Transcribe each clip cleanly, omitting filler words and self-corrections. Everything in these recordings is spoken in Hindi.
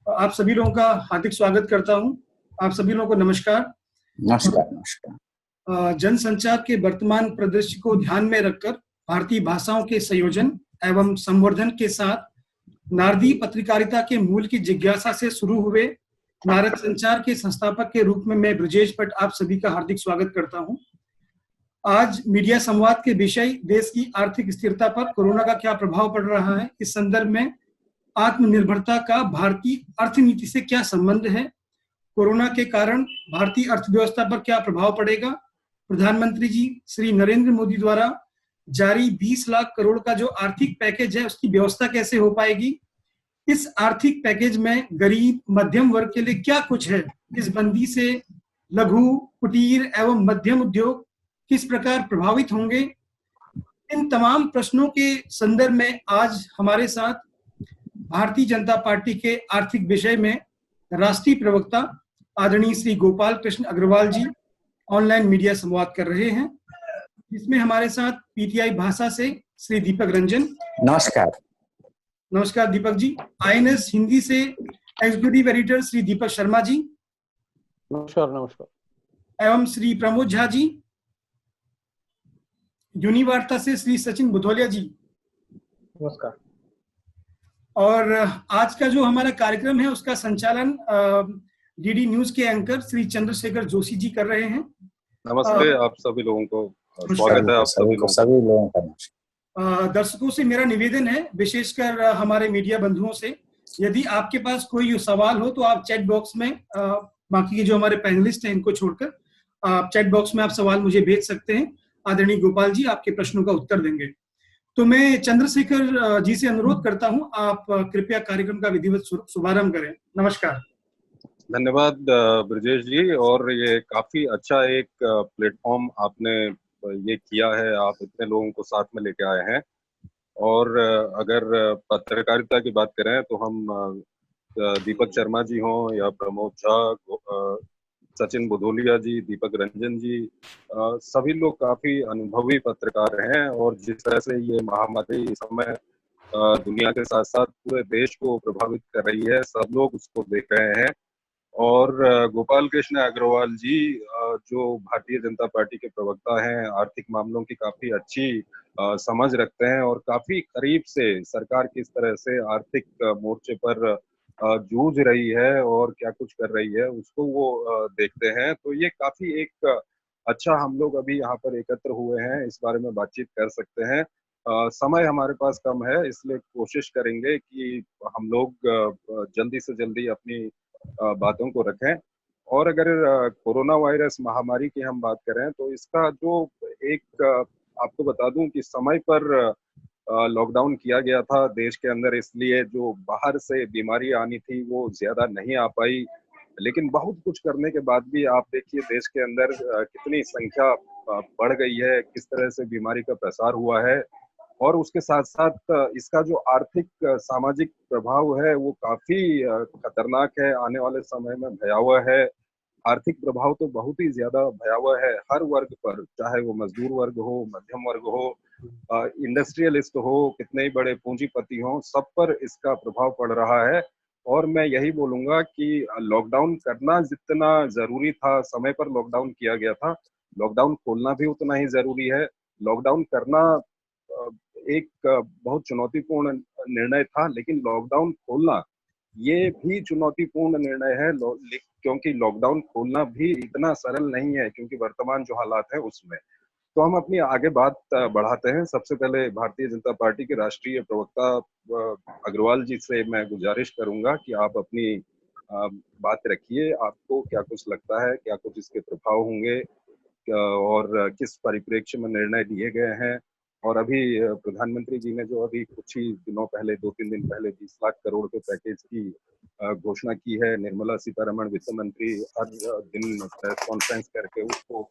आप सभी लोगों का हार्दिक स्वागत करता हूं। आप सभी लोगों को नमस्कार। नमस्कार। नमस्कार। जनसंचार के वर्तमान परिदृश्य को ध्यान में रखकर भारतीय भाषाओं के संयोजन एवं संवर्धन के साथ नारदी पत्रकारिता के मूल की जिज्ञासा से शुरू हुए नारद संचार के संस्थापक के रूप में मैं ब्रजेश भट्ट आप सभी का हार्दिक स्वागत करता हूं। आज मीडिया संवाद के विषय देश की आर्थिक स्थिरता पर कोरोना का क्या प्रभाव पड़ रहा है, इस संदर्भ में आत्मनिर्भरता का भारतीय अर्थनीति से क्या संबंध है, कोरोना के कारण भारतीय अर्थव्यवस्था पर क्या प्रभाव पड़ेगा, प्रधानमंत्री जी श्री नरेंद्र मोदी द्वारा जारी 20 लाख करोड़ का जो आर्थिक पैकेज है उसकी व्यवस्था कैसे हो पाएगी, इस आर्थिक पैकेज में गरीब मध्यम वर्ग के लिए क्या कुछ है, इस बंदी से लघु कुटीर एवं मध्यम उद्योग किस प्रकार प्रभावित होंगे। इन तमाम प्रश्नों के संदर्भ में आज हमारे साथ भारतीय जनता पार्टी के आर्थिक विषय में राष्ट्रीय प्रवक्ता आदरणीय श्री गोपाल कृष्ण अग्रवाल जी ऑनलाइन मीडिया संवाद कर रहे हैं, जिसमें हमारे साथ पीटीआई भाषा से श्री दीपक रंजन। नमस्कार। नमस्कार दीपक जी। आईएनएस हिंदी से एग्जीक्यूटिव एडिटर श्री दीपक शर्मा जी। नमस्कार। नमस्कार। एवं श्री प्रमोद झा जी। यूनिवार्ता से श्री सचिन बुधोलिया जी। नमस्कार। और आज का जो हमारा कार्यक्रम है उसका संचालन डीडी न्यूज के एंकर श्री चंद्रशेखर जोशी जी कर रहे हैं। नमस्ते। आप सभी लोगों को स्वागत है। आप सभी लोगों का दर्शकों से मेरा निवेदन है, विशेषकर हमारे मीडिया बंधुओं से, यदि आपके पास कोई सवाल हो तो आप चैट बॉक्स में, बाकी के जो हमारे पैनलिस्ट हैं इनको छोड़कर आप चैट बॉक्स में आप सवाल मुझे भेज सकते हैं। आदरणीय गोपाल जी आपके प्रश्नों का उत्तर देंगे। तो मैं चंद्रशेखर जी से अनुरोध करता हूं, आप कृपया कार्यक्रम का विधिवत शुभारंभ करें। नमस्कार। धन्यवाद ब्रजेश जी। और ये काफी अच्छा एक प्लेटफॉर्म आपने ये किया है, आप इतने लोगों को साथ में लेके आए हैं। और अगर पत्रकारिता की बात करें तो हम दीपक शर्मा जी हों या प्रमोद झा, सचिन बुधोलिया जी, दीपक रंजन जी, सभी लोग काफी अनुभवी पत्रकार हैं। और जिस तरह से ये महामारी इस समय दुनिया के साथ साथ पूरे देश को प्रभावित कर रही है, सब लोग उसको देख रहे हैं। और गोपाल कृष्ण अग्रवाल जी जो भारतीय जनता पार्टी के प्रवक्ता हैं, आर्थिक मामलों की काफी अच्छी समझ रखते हैं और काफी करीब से सरकार किस तरह से आर्थिक मोर्चे पर जूझ रही है और क्या कुछ कर रही है उसको वो देखते हैं। तो ये काफी एक अच्छा, हम लोग अभी यहाँ पर एकत्र हुए हैं, इस बारे में बातचीत कर सकते हैं। समय हमारे पास कम है, इसलिए कोशिश करेंगे कि हम लोग जल्दी से जल्दी अपनी बातों को रखें। और अगर कोरोना वायरस महामारी की हम बात करें तो इसका जो एक आपको बता दूं कि समय पर लॉकडाउन किया गया था देश के अंदर, इसलिए जो बाहर से बीमारी आनी थी वो ज्यादा नहीं आ पाई। लेकिन बहुत कुछ करने के बाद भी आप देखिए देश के अंदर कितनी संख्या बढ़ गई है, किस तरह से बीमारी का प्रसार हुआ है। और उसके साथ साथ इसका जो आर्थिक सामाजिक प्रभाव है वो काफी खतरनाक है, आने वाले समय में भयावह है। आर्थिक प्रभाव तो बहुत ही ज्यादा भयावह है हर वर्ग पर, चाहे वो मजदूर वर्ग हो, मध्यम वर्ग हो, इंडस्ट्रियलिस्ट हो, कितने ही बड़े पूंजीपति हो, सब पर इसका प्रभाव पड़ रहा है। और मैं यही बोलूंगा कि लॉकडाउन करना जितना जरूरी था, समय पर लॉकडाउन किया गया था, लॉकडाउन खोलना भी उतना ही जरूरी है। लॉकडाउन करना एक बहुत चुनौतीपूर्ण निर्णय था, लेकिन लॉकडाउन खोलना ये भी चुनौतीपूर्ण निर्णय है, क्योंकि लॉकडाउन खोलना भी इतना सरल नहीं है, क्योंकि वर्तमान जो हालात है उसमें। तो हम अपनी आगे बात बढ़ाते हैं। सबसे पहले भारतीय जनता पार्टी के राष्ट्रीय प्रवक्ता अग्रवाल जी से मैं गुजारिश करूंगा कि आप अपनी बात रखिए। आपको क्या कुछ लगता है, क्या कुछ इसके प्रभाव होंगे और किस परिप्रेक्ष्य में निर्णय लिए गए हैं। और अभी प्रधानमंत्री जी ने जो अभी कुछ ही दिनों पहले, 2-3 दिन पहले 20 लाख करोड़ के पैकेज की घोषणा की है, निर्मला सीतारमण वित्त मंत्री हर दिन प्रेस कॉन्फ्रेंस करके उसको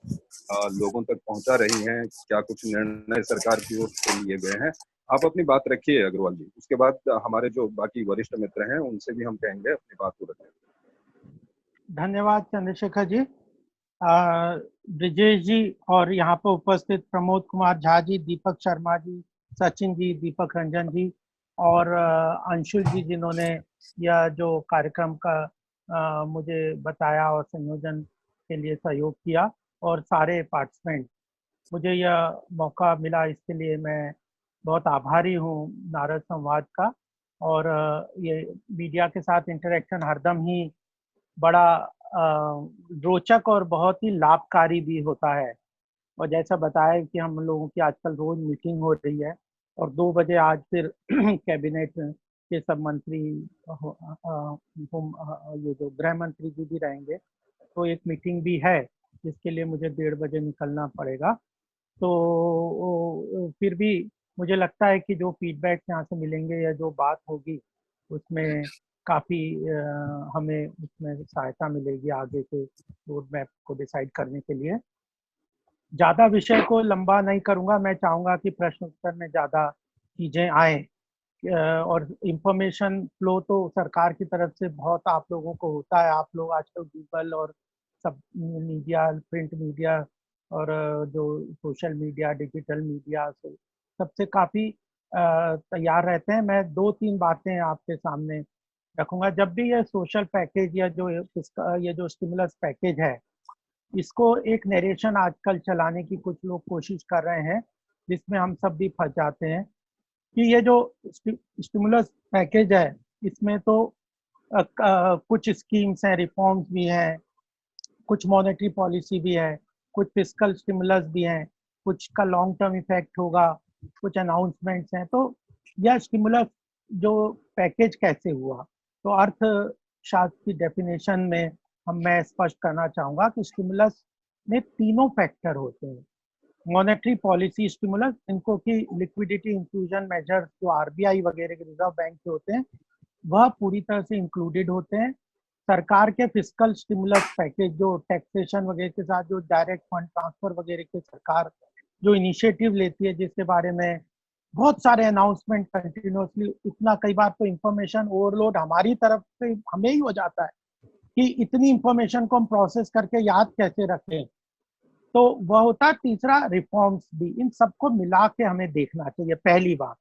लोगों तक पहुंचा रही हैं, क्या कुछ निर्णय सरकार की ओर से लिए गए हैं। आप अपनी बात रखिए अग्रवाल जी, उसके बाद हमारे जो बाकी वरिष्ठ मित्र हैं उनसे भी हम कहेंगे अपनी बात को रखें। धन्यवाद चंद्रशेखर जी। ब्रिजेश जी और यहाँ पर उपस्थित प्रमोद कुमार झा जी, दीपक शर्मा जी, सचिन जी, दीपक रंजन जी, और अंशुल जी जिन्होंने यह जो कार्यक्रम का मुझे बताया और संयोजन के लिए सहयोग किया, और सारे पार्टिसिपेंट, मुझे यह मौका मिला इसके लिए मैं बहुत आभारी हूँ नारद संवाद का। और ये मीडिया के साथ इंटरेक्शन हरदम ही बड़ा रोचक और बहुत ही लाभकारी भी होता है। और जैसा बताया कि हम लोगों की आजकल रोज मीटिंग हो रही है, और 2 बजे आज फिर कैबिनेट के सब मंत्री ये जो गृह मंत्री जी भी रहेंगे, तो एक मीटिंग भी है जिसके लिए मुझे 1:30 बजे निकलना पड़ेगा। तो फिर भी मुझे लगता है कि जो फीडबैक यहाँ से मिलेंगे या जो बात होगी उसमें काफ़ी हमें उसमें सहायता मिलेगी आगे के रोड मैप को डिसाइड करने के लिए। ज़्यादा विषय को लंबा नहीं करूँगा, मैं चाहूँगा कि प्रश्न उत्तर में ज़्यादा चीज़ें आए, और इंफॉर्मेशन फ्लो तो सरकार की तरफ से बहुत आप लोगों को होता है। आप लोग आजकल गूगल और सब मीडिया, प्रिंट मीडिया और जो सोशल मीडिया, डिजिटल मीडिया से सबसे काफ़ी तैयार रहते हैं। मैं 2-3 बातें आपके सामने रखूँगा। जब भी ये सोशल पैकेज या ये जो स्टिमुलस पैकेज है, इसको एक नरेशन आजकल चलाने की कुछ लोग कोशिश कर रहे हैं, जिसमें हम सब भी फंस जाते हैं कि ये जो स्टिमुलस पैकेज है, इसमें तो कुछ स्कीम्स हैं, रिफॉर्म्स भी हैं, कुछ मॉनेटरी पॉलिसी भी है, कुछ फिस्कल स्टिमुलस भी हैं, कुछ का लॉन्ग टर्म इफेक्ट होगा, कुछ अनाउंसमेंट्स हैं। तो यह स्टिमुलस जो पैकेज कैसे हुआ, तो अर्थशास्त्र की डेफिनेशन में मैं स्पष्ट करना चाहूँगा कि स्टिमुलस में 3 फैक्टर होते हैं। मॉनेटरी पॉलिसी स्टिमुलस, इनको की लिक्विडिटी इंफ्यूजन मेजर्स जो आरबीआई वगैरह के, रिजर्व बैंक के होते हैं, वह पूरी तरह से इंक्लूडेड होते हैं। सरकार के फिस्कल स्टिमुलस पैकेज जो टैक्सेशन वगैरह के साथ जो डायरेक्ट फंड ट्रांसफर वगैरह के सरकार जो इनिशिएटिव लेती है, जिसके बारे में बहुत सारे अनाउंसमेंट कंटिन्यूसली, इतना कई बार तो इंफॉर्मेशन ओवरलोड हमारी तरफ से हमें ही हो जाता है कि इतनी इंफॉर्मेशन को हम प्रोसेस करके याद कैसे रखें। तो वह होता है। तीसरा, रिफॉर्म्स भी, इन सबको मिला के हमें देखना चाहिए, पहली बात।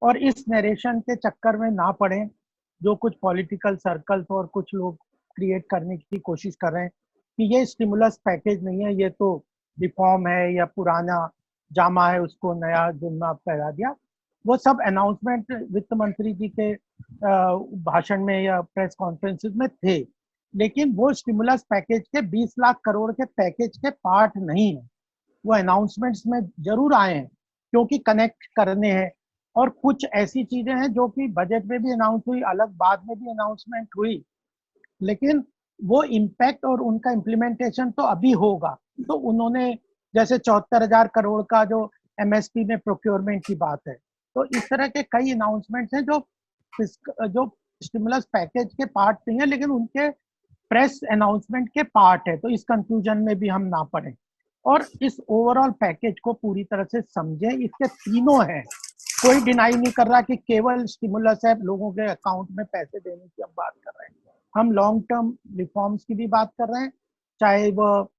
और इस नरेशन के चक्कर में ना पड़े जो कुछ पॉलिटिकल सर्कल्स और कुछ लोग क्रिएट करने की कोशिश कर रहे हैं कि ये स्टिमुलस पैकेज नहीं है, ये तो रिफॉर्म है या पुराना जामा है, उसको नया जुम्मा फैला दिया। वो सब अनाउंसमेंट वित्त मंत्री जी के भाषण में या प्रेस कॉन्फ्रेंसेस में थे, लेकिन वो स्टिमुलस पैकेज के 20 लाख करोड़ के पैकेज के पार्ट नहीं है। वो अनाउंसमेंट्स में जरूर आए हैं क्योंकि कनेक्ट करने हैं, और कुछ ऐसी चीजें हैं जो कि बजट में भी अनाउंस हुई, अलग बाद में भी अनाउंसमेंट हुई, लेकिन वो इम्पैक्ट और उनका इम्प्लीमेंटेशन तो अभी होगा। तो उन्होंने जैसे 74,000 करोड़ का जो एमएसपी में प्रोक्योरमेंट की बात है, तो इस तरह के कई अनाउंसमेंट्स हैं जो स्टिमुलस पैकेज के पार्ट नहीं है, लेकिन उनके प्रेस अनाउंसमेंट के पार्ट है। तो इस कंफ्यूजन में भी हम ना पड़े और इस ओवरऑल पैकेज को पूरी तरह से समझें। इसके तीनों हैं, कोई डिनाई नहीं कर रहा कि केवल स्टिमुलस है, लोगों के अकाउंट में पैसे देने की हम बात कर रहे हैं। हम लॉन्ग टर्म रिफॉर्म्स की भी बात कर रहे हैं, चाहे वो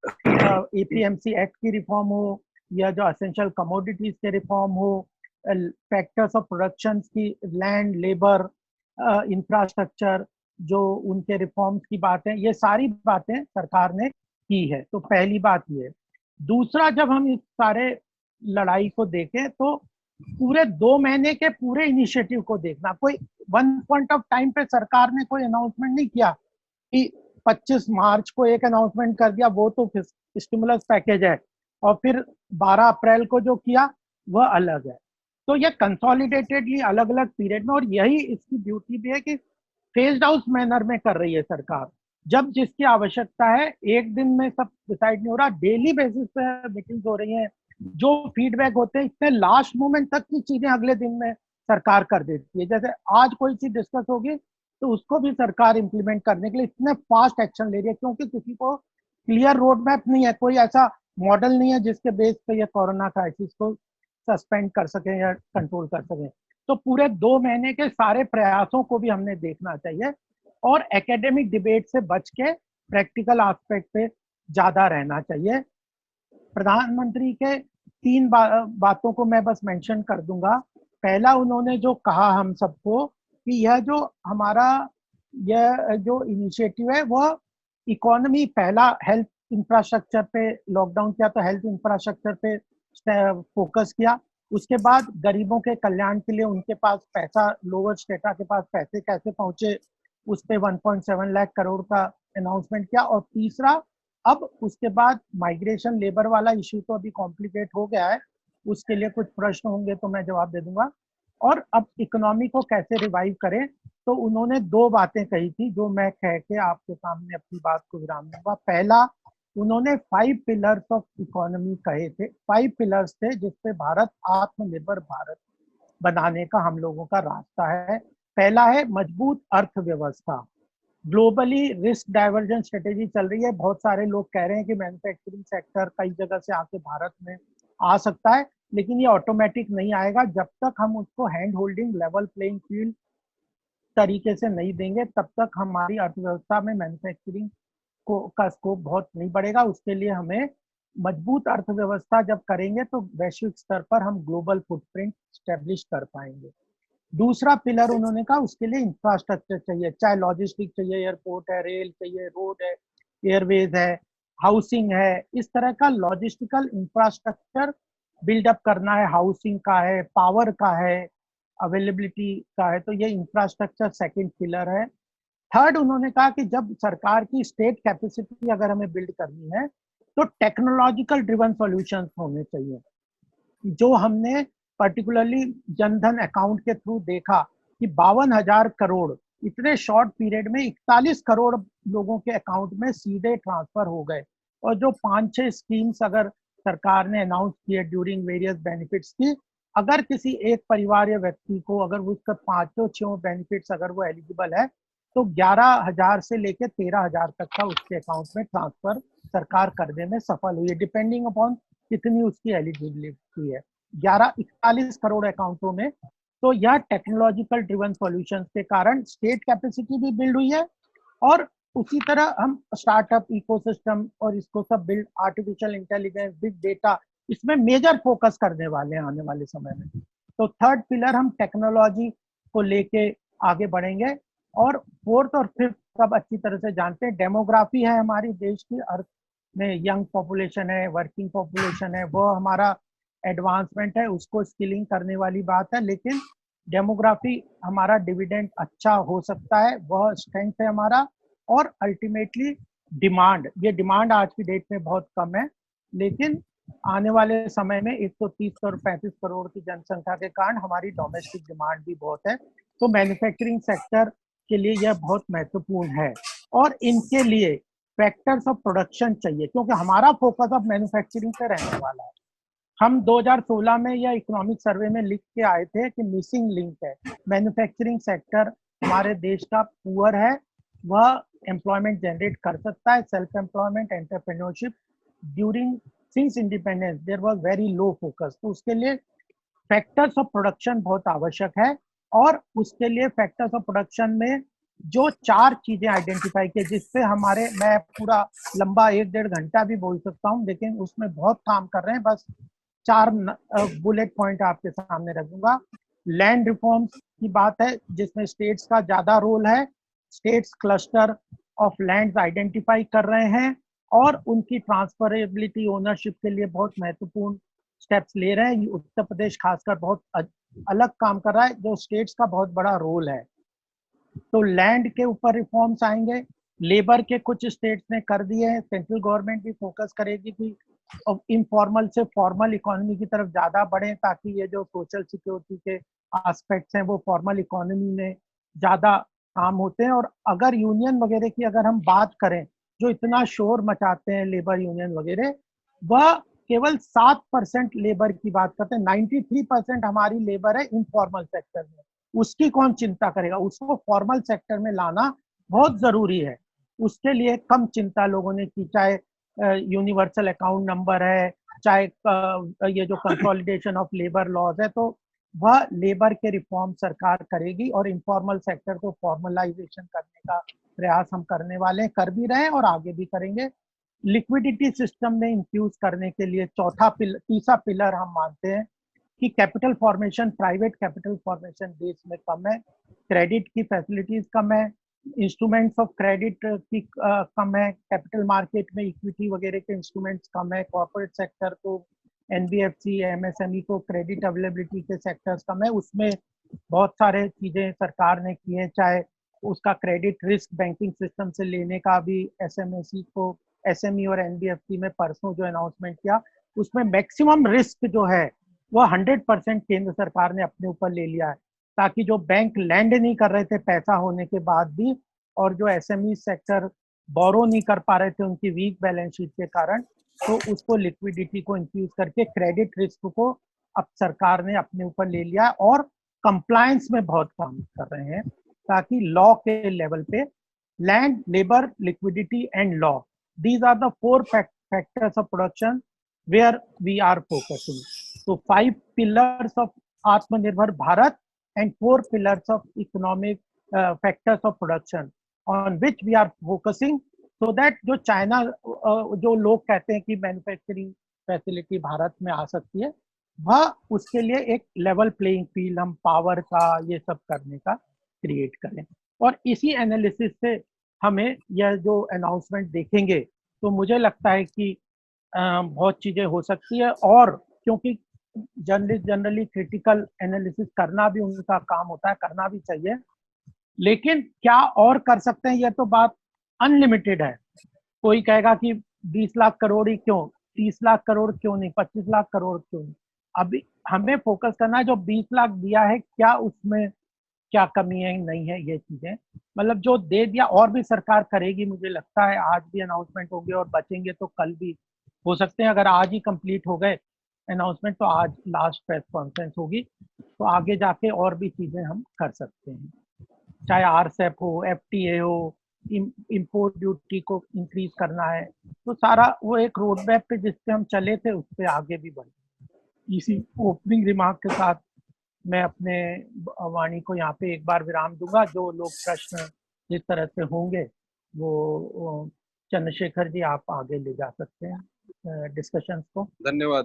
एपीएमसी एक्ट की रिफॉर्म हो या जो असेंशियल कमोडिटीज के रिफॉर्म हो, फैक्टर्स ऑफ प्रोडक्शन की, लैंड, लेबर, इंफ्रास्ट्रक्चर, जो उनके रिफॉर्म्स की बात है, ये सारी बातें सरकार ने की है। तो पहली बात ये। दूसरा, जब हम इस सारे लड़ाई को देखें तो पूरे 2 महीने के पूरे इनिशिएटिव को देखना। कोई वन पॉइंट ऑफ टाइम पे सरकार ने कोई अनाउंसमेंट नहीं किया कि 25 मार्च को एक अनाउंसमेंट कर दिया, वो तो स्टिमुलस पैकेज है, और फिर 12 अप्रैल को जो किया वह अलग है। तो ये कंसोलिडेटेडली अलग अलग पीरियड में, और यही इसकी ब्यूटी भी है कि फेज्ड आउट मैनर में कर रही है सरकार। जब जिसकी आवश्यकता है, एक दिन में सब डिसाइड नहीं हो रहा, डेली बेसिस पे मीटिंग्स हो रही हैं, जो फीडबैक होते हैं इतने लास्ट मोमेंट तक की चीजें अगले दिन में सरकार कर देती है। जैसे आज कोई चीज डिस्कस होगी तो उसको भी सरकार इंप्लीमेंट करने के लिए इतने फास्ट एक्शन ले रही है, क्योंकि किसी को क्लियर रोड मैप नहीं है, कोई ऐसा मॉडल नहीं है जिसके बेस पे ये कोरोना क्राइसिस को सस्पेंड कर सके या कंट्रोल कर सके। तो पूरे 2 महीने के सारे प्रयासों को भी हमने देखना चाहिए और एकेडमिक डिबेट से बच के प्रैक्टिकल एस्पेक्ट पे ज्यादा रहना चाहिए। प्रधानमंत्री के 3 बातों को मैं बस मेंशन कर दूंगा पहला उन्होंने जो कहा हम सबको कि यह जो हमारा यह जो इनिशिएटिव है वह इकोनॉमी, पहला हेल्थ इंफ्रास्ट्रक्चर पे लॉकडाउन किया तो हेल्थ इंफ्रास्ट्रक्चर पे फोकस किया, उसके बाद गरीबों के कल्याण के लिए उनके पास पैसा, लोअर स्टेटा के पास पैसे कैसे पहुंचे उस पे 1.7 लाख करोड़ का अनाउंसमेंट किया, और तीसरा अब उसके बाद माइग्रेशन लेबर वाला इश्यू तो अभी कॉम्प्लिकेट हो गया है, उसके लिए कुछ प्रश्न होंगे तो मैं जवाब दे दूंगा, और अब इकोनॉमी को कैसे रिवाइव करें। तो उन्होंने दो बातें कही थी जो मैं कह के आपके सामने अपनी बात को विराम दूंगा। पहला, उन्होंने 5 पिलर्स ऑफ इकोनॉमी कहे थे, 5 पिलर्स थे जिसपे भारत आत्मनिर्भर भारत बनाने का हम लोगों का रास्ता है। पहला है मजबूत अर्थव्यवस्था, ग्लोबली रिस्क डाइवर्जेंस स्ट्रेटेजी चल रही है, बहुत सारे लोग कह रहे हैं कि मैन्युफैक्चरिंग सेक्टर कई जगह से आके भारत में आ सकता है, लेकिन ये ऑटोमेटिक नहीं आएगा। जब तक हम उसको hand holding level playing field तरीके से नहीं देंगे तब तक हमारी अर्थव्यवस्था में मैन्युफैक्चरिंग का स्कोप बहुत नहीं बढ़ेगा। उसके लिए हमें मजबूत अर्थव्यवस्था जब करेंगे तो वैश्विक स्तर पर हम ग्लोबल फुटप्रिंट स्टैब्लिश कर पाएंगे। दूसरा पिलर उन्होंने कहा उसके लिए इंफ्रास्ट्रक्चर चाहिए, चाहे लॉजिस्टिक चाहिए, एयरपोर्ट है, रेल चाहिए, रोड है, एयरवेज है, हाउसिंग है, इस तरह का लॉजिस्टिकल इंफ्रास्ट्रक्चर बिल्डअप करना है, हाउसिंग का है, पावर का है, अवेलेबिलिटी का है, तो ये इंफ्रास्ट्रक्चर सेकंड पिलर है। थर्ड, उन्होंने कहा कि जब सरकार की स्टेट कैपेसिटी अगर हमें बिल्ड करनी है तो टेक्नोलॉजिकल ड्रिवन सॉल्यूशंस होने चाहिए। जो हमने पर्टिकुलरली जनधन अकाउंट के थ्रू देखा कि 52,000 करोड़ इतने शॉर्ट पीरियड में 41 करोड़ लोगों के अकाउंट में सीधे ट्रांसफर हो गए, और जो 5-6 स्कीम्स अगर सरकार ने अनाउंस किए ड्यूरिंग वेरियस बेनिफिट्स की, अगर किसी एक परिवार या व्यक्ति को अगर उसका 5-6 बेनिफिट्स अगर वो एलिजिबल है तो 11,000 से लेकर 13,000 तक का उसके अकाउंट में ट्रांसफर सरकार करने में सफल हुई है, डिपेंडिंग अपॉन कितनी उसकी एलिजिबिलिटी है, 41 करोड़ अकाउंटों में। तो यह टेक्नोलॉजिकल ड्रिवन सॉल्यूशंस के कारण स्टेट कैपेसिटी भी बिल्ड हुई है, और उसी तरह हम स्टार्टअप इकोसिस्टम और इसको सब build, artificial intelligence, big data, इसमें मेजर फोकस करने वाले हैं आने वाले समय में। तो थर्ड पिलर हम टेक्नोलॉजी को लेके आगे बढ़ेंगे। और फोर्थ और फिफ्थ सब अच्छी तरह से जानते हैं, डेमोग्राफी है हमारी देश की, अर्थ में यंग पॉपुलेशन है, वर्किंग पॉपुलेशन है, वो हमारा एडवांसमेंट है, उसको स्किलिंग करने वाली बात है, लेकिन डेमोग्राफी हमारा डिविडेंड अच्छा हो सकता है, वह स्ट्रेंथ है हमारा। और अल्टीमेटली डिमांड, ये डिमांड आज की डेट में बहुत कम है, लेकिन आने वाले समय में 130 और 35 करोड़ की जनसंख्या के कारण हमारी डोमेस्टिक डिमांड भी बहुत है, तो मैन्युफैक्चरिंग सेक्टर के लिए यह बहुत महत्वपूर्ण है। और इनके लिए फैक्टर्स ऑफ प्रोडक्शन चाहिए, क्योंकि हमारा फोकस अब मैन्युफैक्चरिंग पे रहने वाला है। हम 2016 में या इकोनॉमिक सर्वे में लिख के आए थे कि मिसिंग लिंक है, मैन्युफैक्चरिंग सेक्टर हमारे देश का पुअर है, वह एम्प्लॉयमेंट जनरेट कर सकता है, self employment, entrepreneurship. During since independence there was very low focus, तो उसके लिए फैक्टर्स ऑफ प्रोडक्शन बहुत आवश्यक है। और उसके लिए फैक्टर्स ऑफ प्रोडक्शन में जो 4 चीजें आइडेंटिफाई की, जिससे हमारे, मैं पूरा लंबा 1-1.5 घंटा भी बोल सकता हूँ, लेकिन उसमें बहुत काम कर रहे हैं, बस 4 बुलेट पॉइंट आपके सामने रखूंगा। लैंड रिफॉर्म्स की बात है जिसमें स्टेट्स का ज्यादा रोल है, states cluster of lands identify कर रहे हैं और उनकी ट्रांसफरेबिलिटी, ओनरशिप के लिए बहुत महत्वपूर्ण स्टेप्स ले रहे हैं। उत्तर प्रदेश खासकर बहुत अलग काम कर रहा है, जो स्टेट्स का बहुत बड़ा रोल है। तो लैंड के ऊपर रिफॉर्म्स आएंगे, लेबर के कुछ स्टेट्स ने कर दिए हैं, सेंट्रल गवर्नमेंट भी फोकस करेगी कि इनफॉर्मल से फॉर्मल इकोनॉमी की तरफ ज्यादा बढ़े, ताकि ये जो सोशल सिक्योरिटी के एस्पेक्ट्स हैं वो फॉर्मल इकोनॉमी में ज्यादा काम होते हैं। और अगर यूनियन वगैरह की अगर हम बात करें, जो इतना शोर मचाते हैं लेबर यूनियन वगैरह, वह केवल 7% लेबर की बात करते हैं, 93% हमारी लेबर है इनफॉर्मल सेक्टर में, उसकी कौन चिंता करेगा, उसको फॉर्मल सेक्टर में लाना बहुत जरूरी है। उसके लिए कम चिंता लोगों ने की, चाहे यूनिवर्सल अकाउंट नंबर है, चाहे ये जो कंसोलिडेशन ऑफ लेबर लॉज है, तो वह लेबर के रिफॉर्म सरकार करेगी और इनफॉर्मल सेक्टर को फॉर्मलाइजेशन करने का प्रयास हम करने वाले हैं, कर भी रहे हैं और आगे भी करेंगे। लिक्विडिटी सिस्टम में इंफ्यूज करने के लिए तीसरा पिलर हम मानते हैं कि capital formation, private capital formation देश में कम है, क्रेडिट की फैसिलिटीज कम है, इंस्ट्रूमेंट्स ऑफ क्रेडिट की कम है, कैपिटल मार्केट में इक्विटी वगैरह के इंस्ट्रूमेंट्स कम है, कॉर्पोरेट सेक्टर को, एनबीएफसी, एमएसएमई को क्रेडिट अवेलेबिलिटी के सेक्टर्स कम है। उसमें बहुत सारे चीजें सरकार ने की हैं, चाहे उसका क्रेडिट रिस्क बैंकिंग सिस्टम से लेने का भी एसएमएसी को, एसएमई और एनबीएफसी में परसों जो अनाउंसमेंट किया, उसमें मैक्सिमम रिस्क जो है वो 100% केंद्र सरकार ने अपने ऊपर ले लिया है, ताकि जो बैंक लैंड नहीं कर रहे थे पैसा होने के बाद भी, और जो एसएमई सेक्टर बोरो नहीं कर पा रहे थे उनकी वीक बैलेंस शीट के कारण, तो उसको लिक्विडिटी को इंक्रीज करके क्रेडिट रिस्क को अब सरकार ने अपने ऊपर ले लिया है, और कंप्लायंस में बहुत काम कर रहे हैं, ताकि लॉ के लेवल पे land, labour, liquidity and law, these are the 4 factors of production where we are focusing. So 5 pillars of Atmanirbhar Bharat and 4 pillars of economic factors of production on which we are focusing, so that जो चाइना जो लोग कहते हैं कि मैन्युफैक्चरिंग फैसिलिटी भारत में आ सकती है, वह उसके लिए एक लेवल प्लेइंग फील्ड हम पावर का ये सब करने का क्रिएट करें। और इसी एनालिसिस से हमें यह जो अनाउंसमेंट देखेंगे तो मुझे लगता है कि बहुत चीजें हो सकती है, और क्योंकि जर्नलिस्ट जनरली क्रिटिकल एनालिसिस करना भी उनका काम होता है, करना भी चाहिए, लेकिन क्या और कर सकते हैं, यह तो बात अनलिमिटेड है। कोई कहेगा कि 20 लाख करोड़ ही क्यों, 30 लाख करोड़ क्यों नहीं, 25 लाख करोड़ क्यों नहीं। अभी हमें फोकस करना है जो 20 लाख दिया है, क्या उसमें क्या कमी है, नहीं है, ये चीजें मतलब जो दे दिया और भी सरकार करेगी। मुझे लगता है आज भी अनाउंसमेंट होंगे और बचेंगे तो कल भी हो सकते हैं। अगर आज ही कंप्लीट हो गए अनाउंसमेंट तो आज लास्ट प्रेस कॉन्फ्रेंस होगी, तो आगे जाके और भी चीजें हम कर सकते हैं, चाहे आरसेप हो, एफटीए हो, इंपोर्ट ड्यूटी को इंक्रीज करना है, तो सारा वो एक रोड मैप पे जिससे हम चले थे उस पे आगे भी बढ़े। इसी ओपनिंग रिमार्क के साथ मैं अपने वाणी को यहाँ पे एक बार विराम दूंगा। जो लोग प्रश्न जिस तरह से होंगे वो चंद्रशेखर जी आप आगे ले जा सकते हैं डिस्कशंस को। धन्यवाद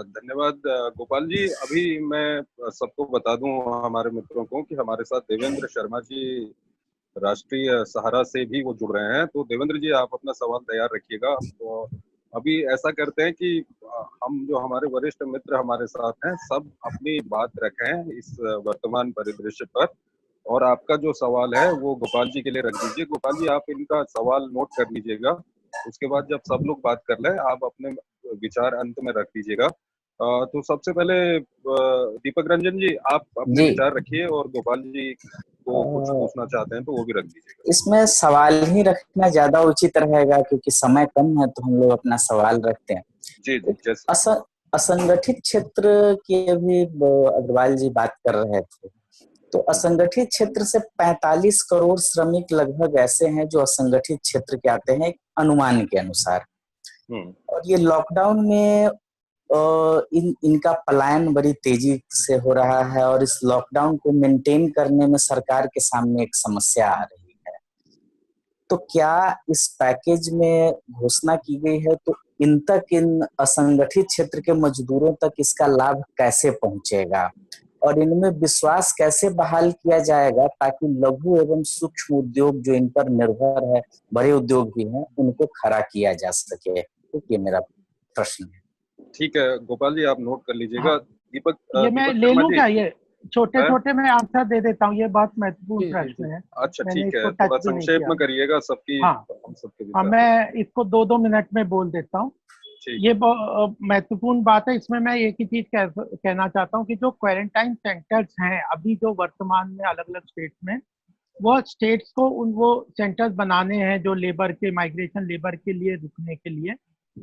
धन्यवाद गोपाल जी। अभी मैं सबको बता दूं हमारे मित्रों को कि हमारे साथ देवेंद्र शर्मा जी राष्ट्रीय सहारा से भी वो जुड़ रहे हैं। तो देवेंद्र जी आप अपना सवाल तैयार रखिएगा। तो अभी ऐसा करते हैं कि हम जो हमारे वरिष्ठ मित्र हमारे साथ हैं सब अपनी बात रखें इस वर्तमान परिदृश्य पर, और आपका जो सवाल है वो गोपाल जी के लिए रख दीजिए। गोपाल जी आप इनका सवाल नोट कर लीजिएगा, उसके बाद जब सब लोग बात कर लें आप अपने विचार अंत में रख दीजिएगा। तो सबसे पहले दीपक रंजन जी आप अपने विचार रखिए, और गोपाल जी को कुछ पूछना चाहते हैं तो वो भी रख दीजिएगा। इसमें सवाल ही रखना ज्यादा उचित रहेगा क्योंकि समय कम है, तो हम लोग अपना सवाल रखते हैं। जी जी। असंगठित क्षेत्र की अभी अग्रवाल जी बात कर रहे थे, तो असंगठित क्षेत्र से 45 करोड़ श्रमिक लगभग ऐसे हैं जो असंगठित क्षेत्र के आते हैं अनुमान के अनुसार। और ये लॉकडाउन में इनका पलायन बड़ी तेजी से हो रहा है, और इस लॉकडाउन को मेंटेन करने में सरकार के सामने एक समस्या आ रही है। तो क्या इस पैकेज में घोषणा की गई है तो इन असंगठित क्षेत्र के मजदूरों तक इसका लाभ कैसे पहुंचेगा, और इनमें विश्वास कैसे बहाल किया जाएगा ताकि लघु एवं सूक्ष्म उद्योग जो इन पर निर्भर है, बड़े उद्योग भी हैं, उनको खड़ा किया जा सके। तो ये मेरा प्रश्न है। ठीक है गोपाल जी आप नोट कर लीजिएगा। हाँ। दीपक ये मैं ले लूं क्या? ये छोटे छोटे मैं आंसर दे देता हूँ, ये बहुत महत्वपूर्ण प्रश्न है। अच्छा ठीक है, थोड़ा संक्षेप में करिएगा सबकी। हाँ, हम सबके हाँ मैं इसको 2-2 मिनट में बोल देता हूँ। ये महत्वपूर्ण बात है। इसमें मैं एक ही चीज कहना चाहता हूँ कि जो क्वारंटाइन सेंटर्स हैं अभी जो वर्तमान में अलग अलग स्टेट्स में, वो स्टेट्स को वो सेंटर्स बनाने हैं जो लेबर के, माइग्रेशन लेबर के लिए रुकने के लिए,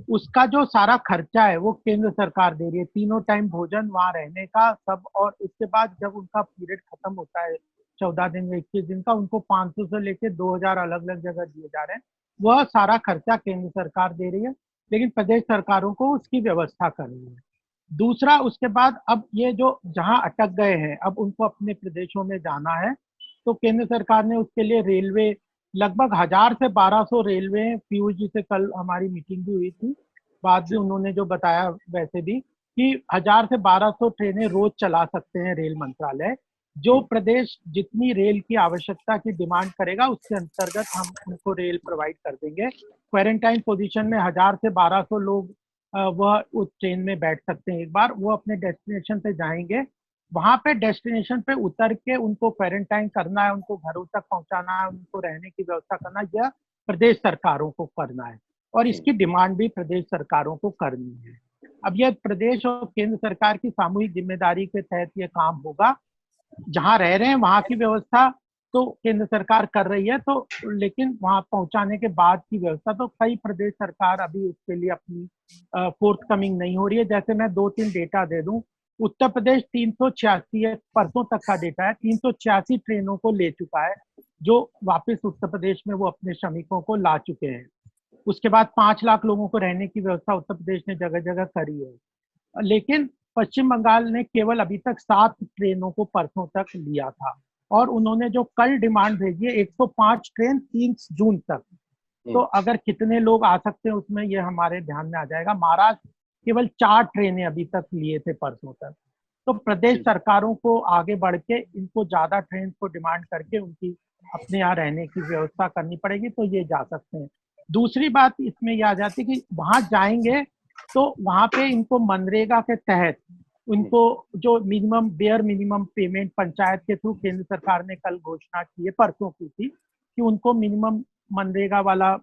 उसका जो सारा खर्चा है वो केंद्र सरकार दे रही है। 3 टाइम भोजन, वहाँ रहने का सब, और उसके बाद जब उनका पीरियड खत्म होता है 14 दिन या 21 दिन का, उनको 500 से लेके 2000 अलग अलग जगह दिए जा रहे हैं। वह सारा खर्चा केंद्र सरकार दे रही है, लेकिन प्रदेश सरकारों को उसकी व्यवस्था कर रही है। दूसरा, उसके बाद अब ये जो जहाँ अटक गए हैं अब उनको अपने प्रदेशों में जाना है, तो केंद्र सरकार ने उसके लिए रेलवे लगभग 1000 से 1200 रेलवे, पीयूष जी से कल हमारी मीटिंग भी हुई थी, बाद में उन्होंने जो बताया वैसे भी कि 1000 से 1200 ट्रेनें रोज चला सकते हैं रेल मंत्रालय। जो प्रदेश जितनी रेल की आवश्यकता की डिमांड करेगा उसके अंतर्गत हम उनको रेल प्रोवाइड कर देंगे। क्वारंटाइन पोजीशन में 1000 से 1200 लोग वह उस ट्रेन में बैठ सकते हैं। एक बार वो अपने डेस्टिनेशन पे जाएंगे, वहां पे डेस्टिनेशन पे उतर के उनको क्वारंटाइन करना है, उनको घरों तक पहुंचाना है, उनको रहने की व्यवस्था करना है, यह प्रदेश सरकारों को करना है और इसकी डिमांड भी प्रदेश सरकारों को करनी है। अब यह प्रदेश और केंद्र सरकार की सामूहिक जिम्मेदारी के तहत ये काम होगा। जहां रह रहे हैं वहां की व्यवस्था तो केंद्र सरकार कर रही है, तो लेकिन वहां पहुंचाने के बाद की व्यवस्था तो कई प्रदेश सरकार अभी उसके लिए अपनी फोर्थ कमिंग नहीं हो रही है। जैसे मैं 2-3 डेटा दे दूं, उत्तर प्रदेश 386 परसों तक का डेटा है, 386 ट्रेनों को ले चुका है जो वापस उत्तर प्रदेश में वो अपने श्रमिकों को ला चुके हैं। उसके बाद 5 लाख लोगों को रहने की व्यवस्था उत्तर प्रदेश ने जगह जगह करी है। लेकिन पश्चिम बंगाल ने केवल अभी तक 7 ट्रेनों को परसों तक लिया था और उन्होंने जो कल डिमांड भेजी है 105 ट्रेन 3 जून तक। तो अगर कितने लोग आ सकते हैं उसमें ये हमारे ध्यान में आ जाएगा। महाराष्ट्र केवल 4 ट्रेनें अभी तक लिए थे परसों तक। तो प्रदेश सरकारों को आगे बढ़ के इनको ज्यादा ट्रेन को डिमांड करके उनकी अपने यहाँ रहने की व्यवस्था करनी पड़ेगी, तो ये जा सकते हैं। दूसरी बात इसमें यह आ जाती है कि वहां जाएंगे तो वहां पे इनको मनरेगा के तहत उनको जो बेयर मिनिमम पेमेंट पंचायत के थ्रू केंद्र सरकार ने कल घोषणा की है, परसों की थी, कि उनको मिनिमम मनरेगा वाला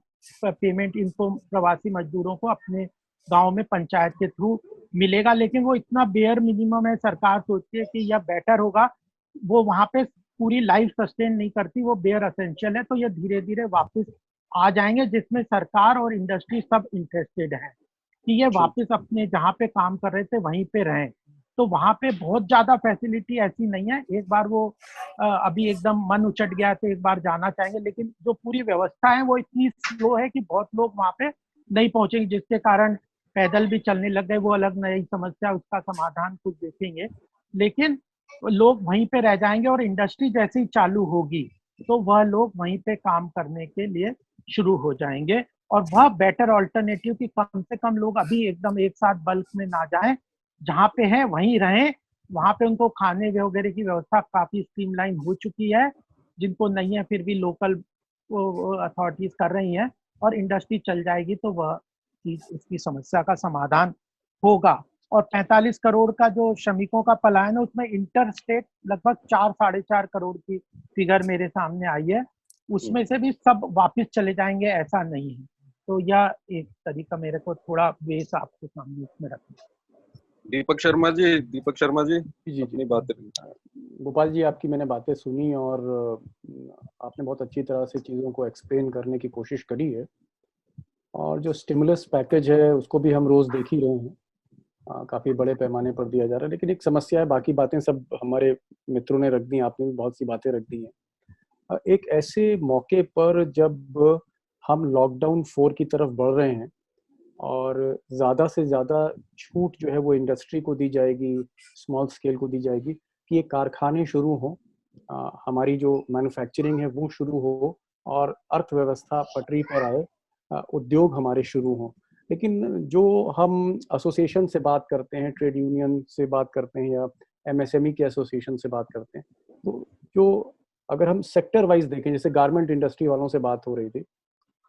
पेमेंट इनको प्रवासी मजदूरों को अपने गांव में पंचायत के थ्रू मिलेगा। लेकिन वो इतना बेयर मिनिमम है, सरकार सोचती है कि यह बेटर होगा, वो वहां पे पूरी लाइफ सस्टेन नहीं करती, वो बेयर असेंशियल है। तो ये धीरे धीरे वापस आ जाएंगे, जिसमें सरकार और इंडस्ट्री सब इंटरेस्टेड है कि ये वापस अपने जहाँ पे काम कर रहे थे वहीं पे रहें। तो वहां पे बहुत ज्यादा फैसिलिटी ऐसी नहीं है, एक बार वो अभी एकदम मन उचट गया तो एक बार जाना चाहेंगे, लेकिन जो पूरी व्यवस्था है वो इतनी स्लो है कि बहुत लोग वहां पे नहीं पहुंचेंगे, जिसके कारण पैदल भी चलने लग गए, वो अलग नई समस्या, उसका समाधान कुछ देखेंगे। लेकिन लोग वहीं पे रह जाएंगे और इंडस्ट्री जैसे ही चालू होगी तो वह लोग वहीं पे काम करने के लिए शुरू हो जाएंगे और वह बेटर ऑल्टरनेटिव कि कम से कम लोग अभी एकदम एक साथ बल्क में ना जाएं, जहाँ पे हैं वहीं रहें। वहां पे उनको खाने वगैरह की व्यवस्था काफी स्ट्रीमलाइन हो चुकी है, जिनको नहीं है फिर भी लोकल अथॉरिटीज कर रही हैं और इंडस्ट्री चल जाएगी तो वह चीज उसकी समस्या का समाधान होगा। और 45 करोड़ का जो श्रमिकों का पलायन है उसमें इंटर स्टेट लगभग 4-4.5 करोड़ की फिगर मेरे सामने आई है, उसमें से भी सब वापस चले जाएंगे ऐसा नहीं है। तो यह एक तरीका मेरे को थोड़ा बेस आपके सामने इसमें रखना। दीपक शर्मा जी जी अपनी बातें। गोपाल जी, आपकी मैंने बातें सुनी और आपने बहुत अच्छी तरह से चीज़ों को एक्सप्लेन करने की कोशिश करी है। और जो स्टिमुलस पैकेज है उसको भी हम रोज़ देख ही रहे हैं, काफ़ी बड़े पैमाने पर दिया जा रहा है। लेकिन एक समस्या है, बाकी बातें सब हमारे मित्रों ने रख दी, आपने भी बहुत सी बातें रख दी हैं। एक ऐसे मौके पर जब हम लॉकडाउन 4 की तरफ बढ़ रहे हैं और ज़्यादा से ज़्यादा छूट जो है वो इंडस्ट्री को दी जाएगी, स्मॉल स्केल को दी जाएगी कि ये कारखाने शुरू हों, हमारी जो मैन्युफैक्चरिंग है वो शुरू हो और अर्थव्यवस्था पटरी पर आए, उद्योग हमारे शुरू हों। लेकिन जो हम एसोसिएशन से बात करते हैं, ट्रेड यूनियन से बात करते हैं या एमएसएमई के एसोसिएशन से बात करते हैं, तो जो अगर हम सेक्टर वाइज देखें, जैसे गारमेंट इंडस्ट्री वालों से बात हो रही थी,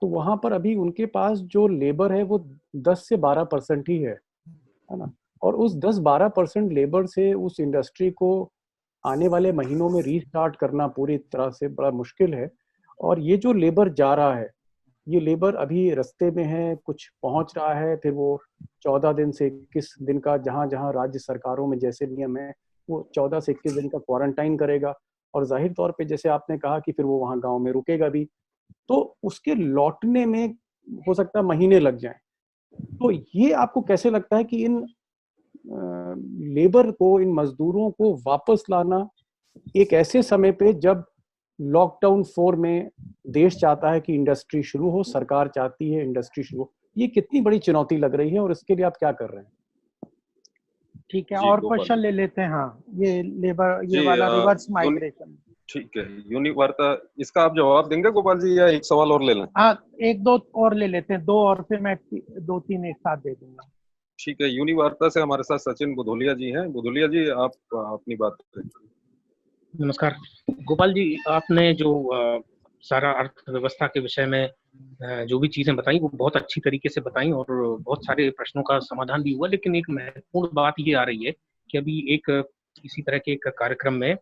तो वहाँ पर अभी उनके पास जो लेबर है वो 10 से 12% ही है ना। और उस 10-12% लेबर से उस इंडस्ट्री को आने वाले महीनों में रीस्टार्ट करना पूरी तरह से बड़ा मुश्किल है। और ये जो लेबर जा रहा है, ये लेबर अभी रास्ते में है, कुछ पहुंच रहा है, फिर वो 14 दिन से 21 दिन का, जहां जहां राज्य सरकारों में जैसे नियम है, वो 14 से 21 दिन का क्वारंटाइन करेगा और जाहिर तौर पे जैसे आपने कहा कि फिर वो वहां गांव में रुकेगा भी, तो उसके लौटने में हो सकता है महीने लग जाएं। तो ये आपको कैसे लगता है कि इन लेबर को, इन मजदूरों को वापस लाना एक ऐसे समय पे जब लॉकडाउन 4 में देश चाहता है कि इंडस्ट्री शुरू हो, सरकार चाहती है इंडस्ट्री शुरू हो, ये कितनी बड़ी चुनौती लग रही है और इसके लिए आप क्या कर रहे हैं? ठीक है, और क्वेश्चन ले लेते हैं। हाँ, ये लेबर, ये वाला रिवर्स माइग्रेशन, ठीक है, यूनिवार्ता, इसका आप जवाब देंगे गोपाल जी या एक सवाल और ले लें? हाँ, 1-2 और ले लेते हैं, 2 और फिर मैं 2-3 एक साथ दे दूंगा। ठीक है, यूनिवार्ता से हमारे साथ सचिन बुधोलिया जी हैं। बुधोलिया जी, आप अपनी बात करें। नमस्कार गोपाल जी, आपने जो सारा अर्थव्यवस्था के विषय में जो भी चीजें बताई वो बहुत अच्छी तरीके से बताई और बहुत सारे प्रश्नों का समाधान भी हुआ। लेकिन एक महत्वपूर्ण बात ये आ रही है कि अभी एक इसी तरह के एक कार्यक्रम में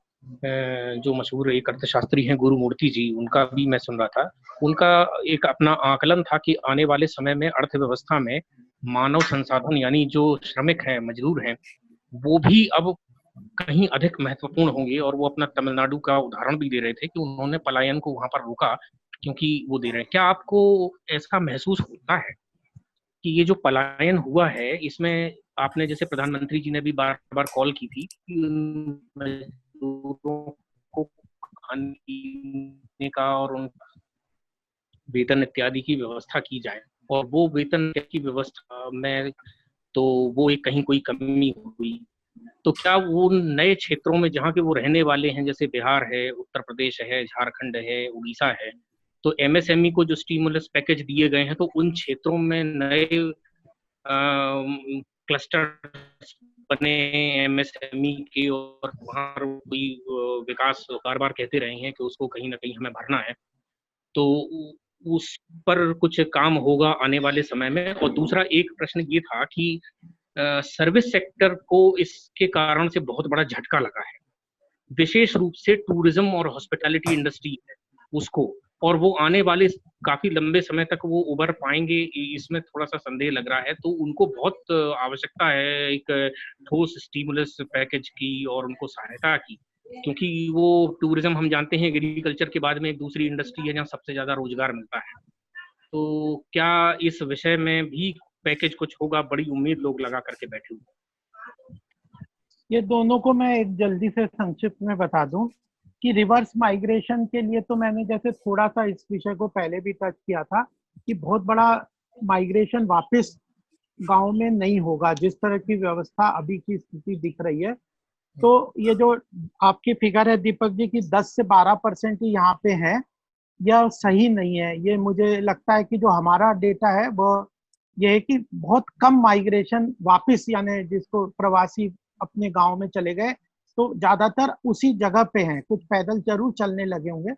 जो मशहूर एक अर्थशास्त्री हैं गुरु मूर्ति जी, उनका भी मैं सुन रहा था। उनका एक अपना आकलन था कि आने वाले समय में अर्थव्यवस्था में मानव संसाधन यानी जो श्रमिक हैं, मजदूर हैं, वो भी अब कहीं अधिक महत्वपूर्ण होंगे। और वो अपना तमिलनाडु का उदाहरण भी दे रहे थे कि उन्होंने पलायन को वहां पर रोका क्योंकि वो दे रहे हैं। क्या आपको ऐसा महसूस होता है कि ये जो पलायन हुआ है इसमें, आपने जैसे प्रधानमंत्री जी ने भी बार बार कॉल की थी कि उन मजदूरों को खाने पीने का और उन वेतन इत्यादि की व्यवस्था की जाए, और वो वेतन की व्यवस्था में तो वो एक कहीं कोई कमी हुई, तो क्या वो नए क्षेत्रों में जहाँ के वो रहने वाले हैं, जैसे बिहार है, उत्तर प्रदेश है, झारखंड है, उड़ीसा है, तो एमएसएमई को जो स्टिमुलस पैकेज दिए गए हैं तो उन क्षेत्रों में नए क्लस्टर बने एमएसएमई के, और वहाँ पर कोई विकास बार बार कहते रहे हैं कि उसको कहीं ना कहीं हमें भरना है, तो उस पर कुछ काम होगा आने वाले समय में। और दूसरा एक प्रश्न ये था कि सर्विस सेक्टर को इसके कारण से बहुत बड़ा झटका लगा है, विशेष रूप से टूरिज्म और हॉस्पिटैलिटी इंडस्ट्री है उसको, और वो आने वाले काफी लंबे समय तक वो उभर पाएंगे इसमें थोड़ा सा संदेह लग रहा है। तो उनको बहुत आवश्यकता है एक ठोस स्टिमुलस पैकेज की और उनको सहायता की, क्योंकि वो टूरिज्म हम जानते हैं एग्रीकल्चर के बाद में एक दूसरी इंडस्ट्री है जहाँ सबसे ज्यादा रोजगार मिलता है। तो क्या इस विषय में भी पैकेज कुछ होगा? बड़ी उम्मीद लोग लगा करके बैठे हुए। ये दोनों को मैं एक जल्दी से संक्षिप्त में बता दूं कि रिवर्स माइग्रेशन के लिए तो मैंने जैसे थोड़ा सा इस विषय को पहले भी टच किया था कि बहुत बड़ा माइग्रेशन वापस गांव में नहीं होगा जिस तरह की व्यवस्था अभी की स्थिति दिख रही है। तो ये जो आपकी फिगर है दीपक जी की 10 से 12% ही यहाँ पे है, यह सही नहीं है। ये मुझे लगता है कि जो हमारा डेटा है वो ये है कि बहुत कम माइग्रेशन वापस, यानी जिसको प्रवासी अपने गांव में चले गए, तो ज्यादातर उसी जगह पे हैं, कुछ पैदल जरूर चलने लगे होंगे।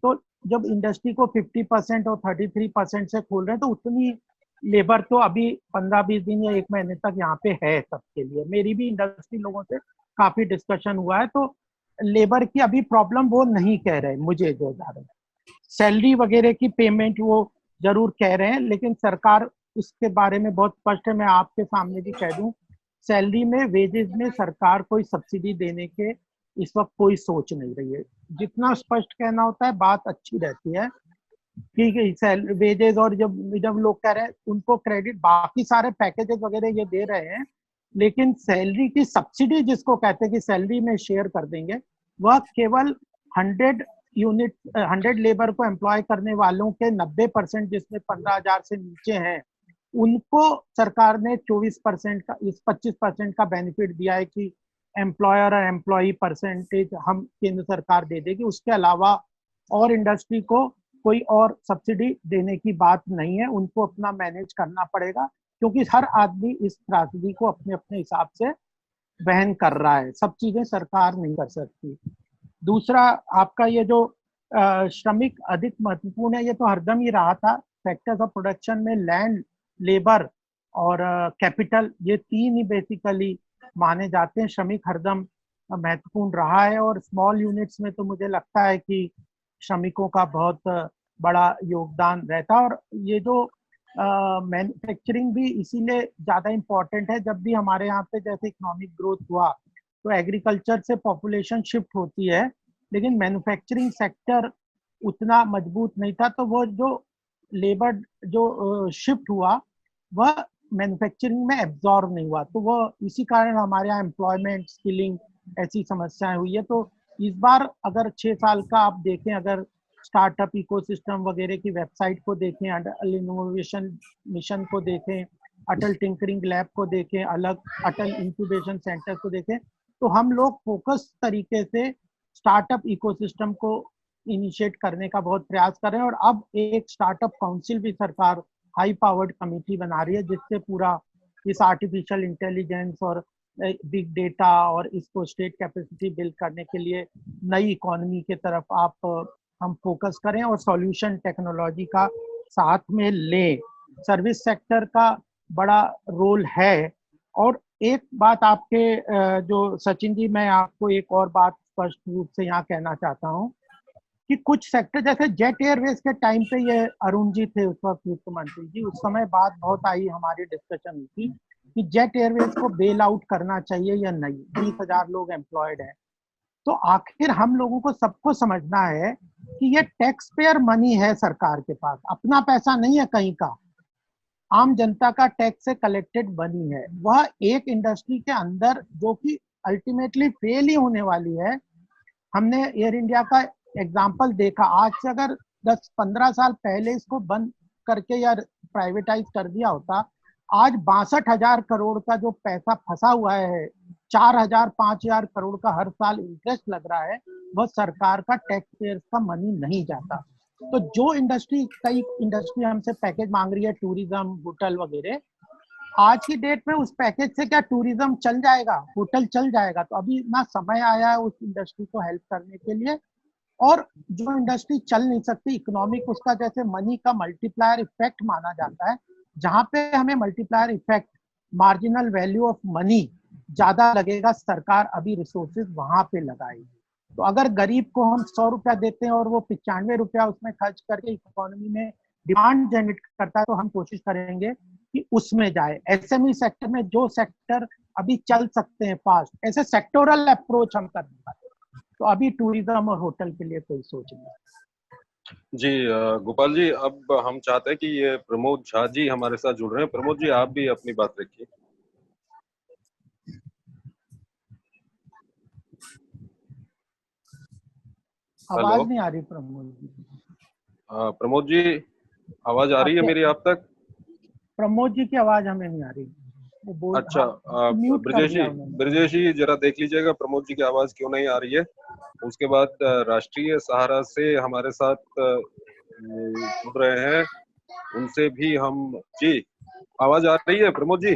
तो जब इंडस्ट्री को 50% और 33% से खोल रहे हैं तो उतनी लेबर तो अभी 15-20 दिन या 1 महीने तक यहाँ पे है सबके लिए। मेरी भी इंडस्ट्री लोगों से काफी डिस्कशन हुआ है, तो लेबर की अभी प्रॉब्लम वो नहीं कह रहे, मुझे जो जा रहे हैं सैलरी वगैरह की पेमेंट वो जरूर कह रहे हैं, लेकिन सरकार उसके बारे में बहुत स्पष्ट है। मैं आपके सामने भी कह दूं, सैलरी में वेजेस में सरकार कोई सब्सिडी देने के इस वक्त कोई सोच नहीं रही है। जितना स्पष्ट कहना होता है बात अच्छी रहती है कि वेजेस, और जब लोग कह रहे हैं उनको क्रेडिट, बाकी सारे पैकेजेस वगैरह ये दे रहे हैं, लेकिन सैलरी की सब्सिडी जिसको कहते हैं कि सैलरी में शेयर कर देंगे, वह केवल 100 लेबर को एम्प्लॉय करने वालों के 90%, जिसमें 15,000 से नीचे हैं, उनको सरकार ने 24% का, इस 25% का बेनिफिट दिया है कि एम्प्लॉयर और एम्प्लॉई परसेंटेज हम केंद्र सरकार दे देगी। उसके अलावा और इंडस्ट्री को कोई और सब्सिडी देने की बात नहीं है, उनको अपना मैनेज करना पड़ेगा, क्योंकि हर आदमी इस त्रासदी को अपने अपने हिसाब से वहन कर रहा है, सब चीजें सरकार नहीं कर सकती। दूसरा, आपका ये जो श्रमिक अधिक महत्वपूर्ण है, ये तो हरदम ही रहा था। फैक्टर्स ऑफ प्रोडक्शन में लैंड, लेबर और कैपिटल, ये 3 ही बेसिकली माने जाते हैं। श्रमिक हरदम महत्वपूर्ण रहा है, और स्मॉल यूनिट्स में तो मुझे लगता है कि श्रमिकों का बहुत बड़ा योगदान रहता है। और ये जो मैन्युफैक्चरिंग भी इसीलिए ज्यादा इम्पोर्टेंट है। जब भी हमारे यहाँ पे जैसे इकोनॉमिक ग्रोथ हुआ तो एग्रीकल्चर से पॉपुलेशन शिफ्ट होती है, लेकिन मैन्युफैक्चरिंग सेक्टर उतना मजबूत नहीं था, तो वो जो लेबर जो शिफ्ट हुआ वह मैन्युफैक्चरिंग में एब्जॉर्ब नहीं हुआ, तो वो इसी कारण हमारे यहाँ एम्प्लॉयमेंट, स्किलिंग ऐसी समस्याएं हुई है। तो इस बार अगर 6 साल का आप देखें, अगर स्टार्टअप इकोसिस्टम वगैरह की वेबसाइट को देखें, अटल इनोवेशन मिशन को देखें, अटल टिंकरिंग लैब को देखें, अलग अटल इंक्यूबेशन सेंटर को देखें, तो हम लोग फोकस तरीके से स्टार्टअप इकोसिस्टम को इनिशिएट करने का बहुत प्रयास कर रहे हैं। और अब एक स्टार्टअप काउंसिल भी सरकार हाई पावर्ड कमेटी बना रही है, जिससे पूरा इस आर्टिफिशियल इंटेलिजेंस और बिग डेटा और इसको स्टेट कैपेसिटी बिल्ड करने के लिए नई इकोनॉमी के तरफ हम फोकस करें और सॉल्यूशन टेक्नोलॉजी का साथ में लें। सर्विस सेक्टर का बड़ा रोल है। और एक बात आपके जो सचिन जी, मैं आपको एक और बात स्पष्ट रूप से यहाँ कहना चाहता हूँ कि कुछ सेक्टर जैसे जेट एयरवेज के टाइम पे, ये अरुण जी थे उस वक्त वित्त मंत्री जी, उस समय बात बहुत आई, हमारी डिस्कशन हुई थी कि जेट एयरवेज को बेल आउट करना चाहिए या नहीं। 20,000 लोग एम्प्लॉयड हैं। तो आखिर हम लोगों को सबको समझना है कि ये टैक्स पेयर मनी है सरकार के पास, अपना पैसा नहीं है कहीं का, आम जनता का टैक्स से कलेक्टेड मनी है। वह एक इंडस्ट्री के अंदर जो कि अल्टीमेटली फेल ही होने वाली है। हमने एयर इंडिया का एग्जाम्पल देखा। आज से अगर 10-15 साल पहले इसको बंद करके या प्राइवेटाइज कर दिया होता, आज 62,000 करोड़ का जो पैसा फंसा हुआ है, 4,000-5,000 करोड़ का हर साल इंटरेस्ट लग रहा है, वह सरकार का टैक्स पेयर्स का मनी नहीं जाता। तो जो कई इंडस्ट्री हमसे पैकेज मांग रही है, टूरिज्म, होटल वगैरह, आज की डेट में उस पैकेज से क्या टूरिज्म चल जाएगा, होटल चल जाएगा? तो अभी ना समय आया है उस इंडस्ट्री को हेल्प करने के लिए। और जो इंडस्ट्री चल नहीं सकती, इकोनॉमिक उसका जैसे मनी का मल्टीप्लायर इफेक्ट माना जाता है, जहां पे हमें multiplier effect, marginal value of money ज्यादा लगेगा, सरकार अभी रिसोर्सेज वहां पे लगाएगी। तो अगर गरीब को हम 100 रुपया देते हैं और वो 95 रुपया उसमें खर्च करके इकोनॉमी में डिमांड जनरेट करता है, तो हम कोशिश करेंगे कि उसमें जाए। एसएमई सेक्टर में जो सेक्टर अभी चल सकते हैं फास्ट, ऐसे सेक्टोरल अप्रोच हम कर पाते। तो अभी टूरिज्म और होटल के लिए कोई सोच नहीं। जी गोपाल जी, अब हम चाहते हैं कि ये प्रमोद झा जी हमारे साथ जुड़ रहे हैं। प्रमोद जी, आप भी अपनी बात रखिए। आवाज नहीं आ रही प्रमोद जी। प्रमोद जी, आवाज आ रही है मेरी आप तक? प्रमोद जी की आवाज हमें नहीं आ रही। वो अच्छा, ब्रजेश जी जरा देख लीजिएगा प्रमोद जी की आवाज क्यों नहीं आ रही है। उसके बाद राष्ट्रीय सहारा से हमारे साथ जुड़ रहे हैं, उनसे भी हम। जी, आवाज आ रही है प्रमोद जी?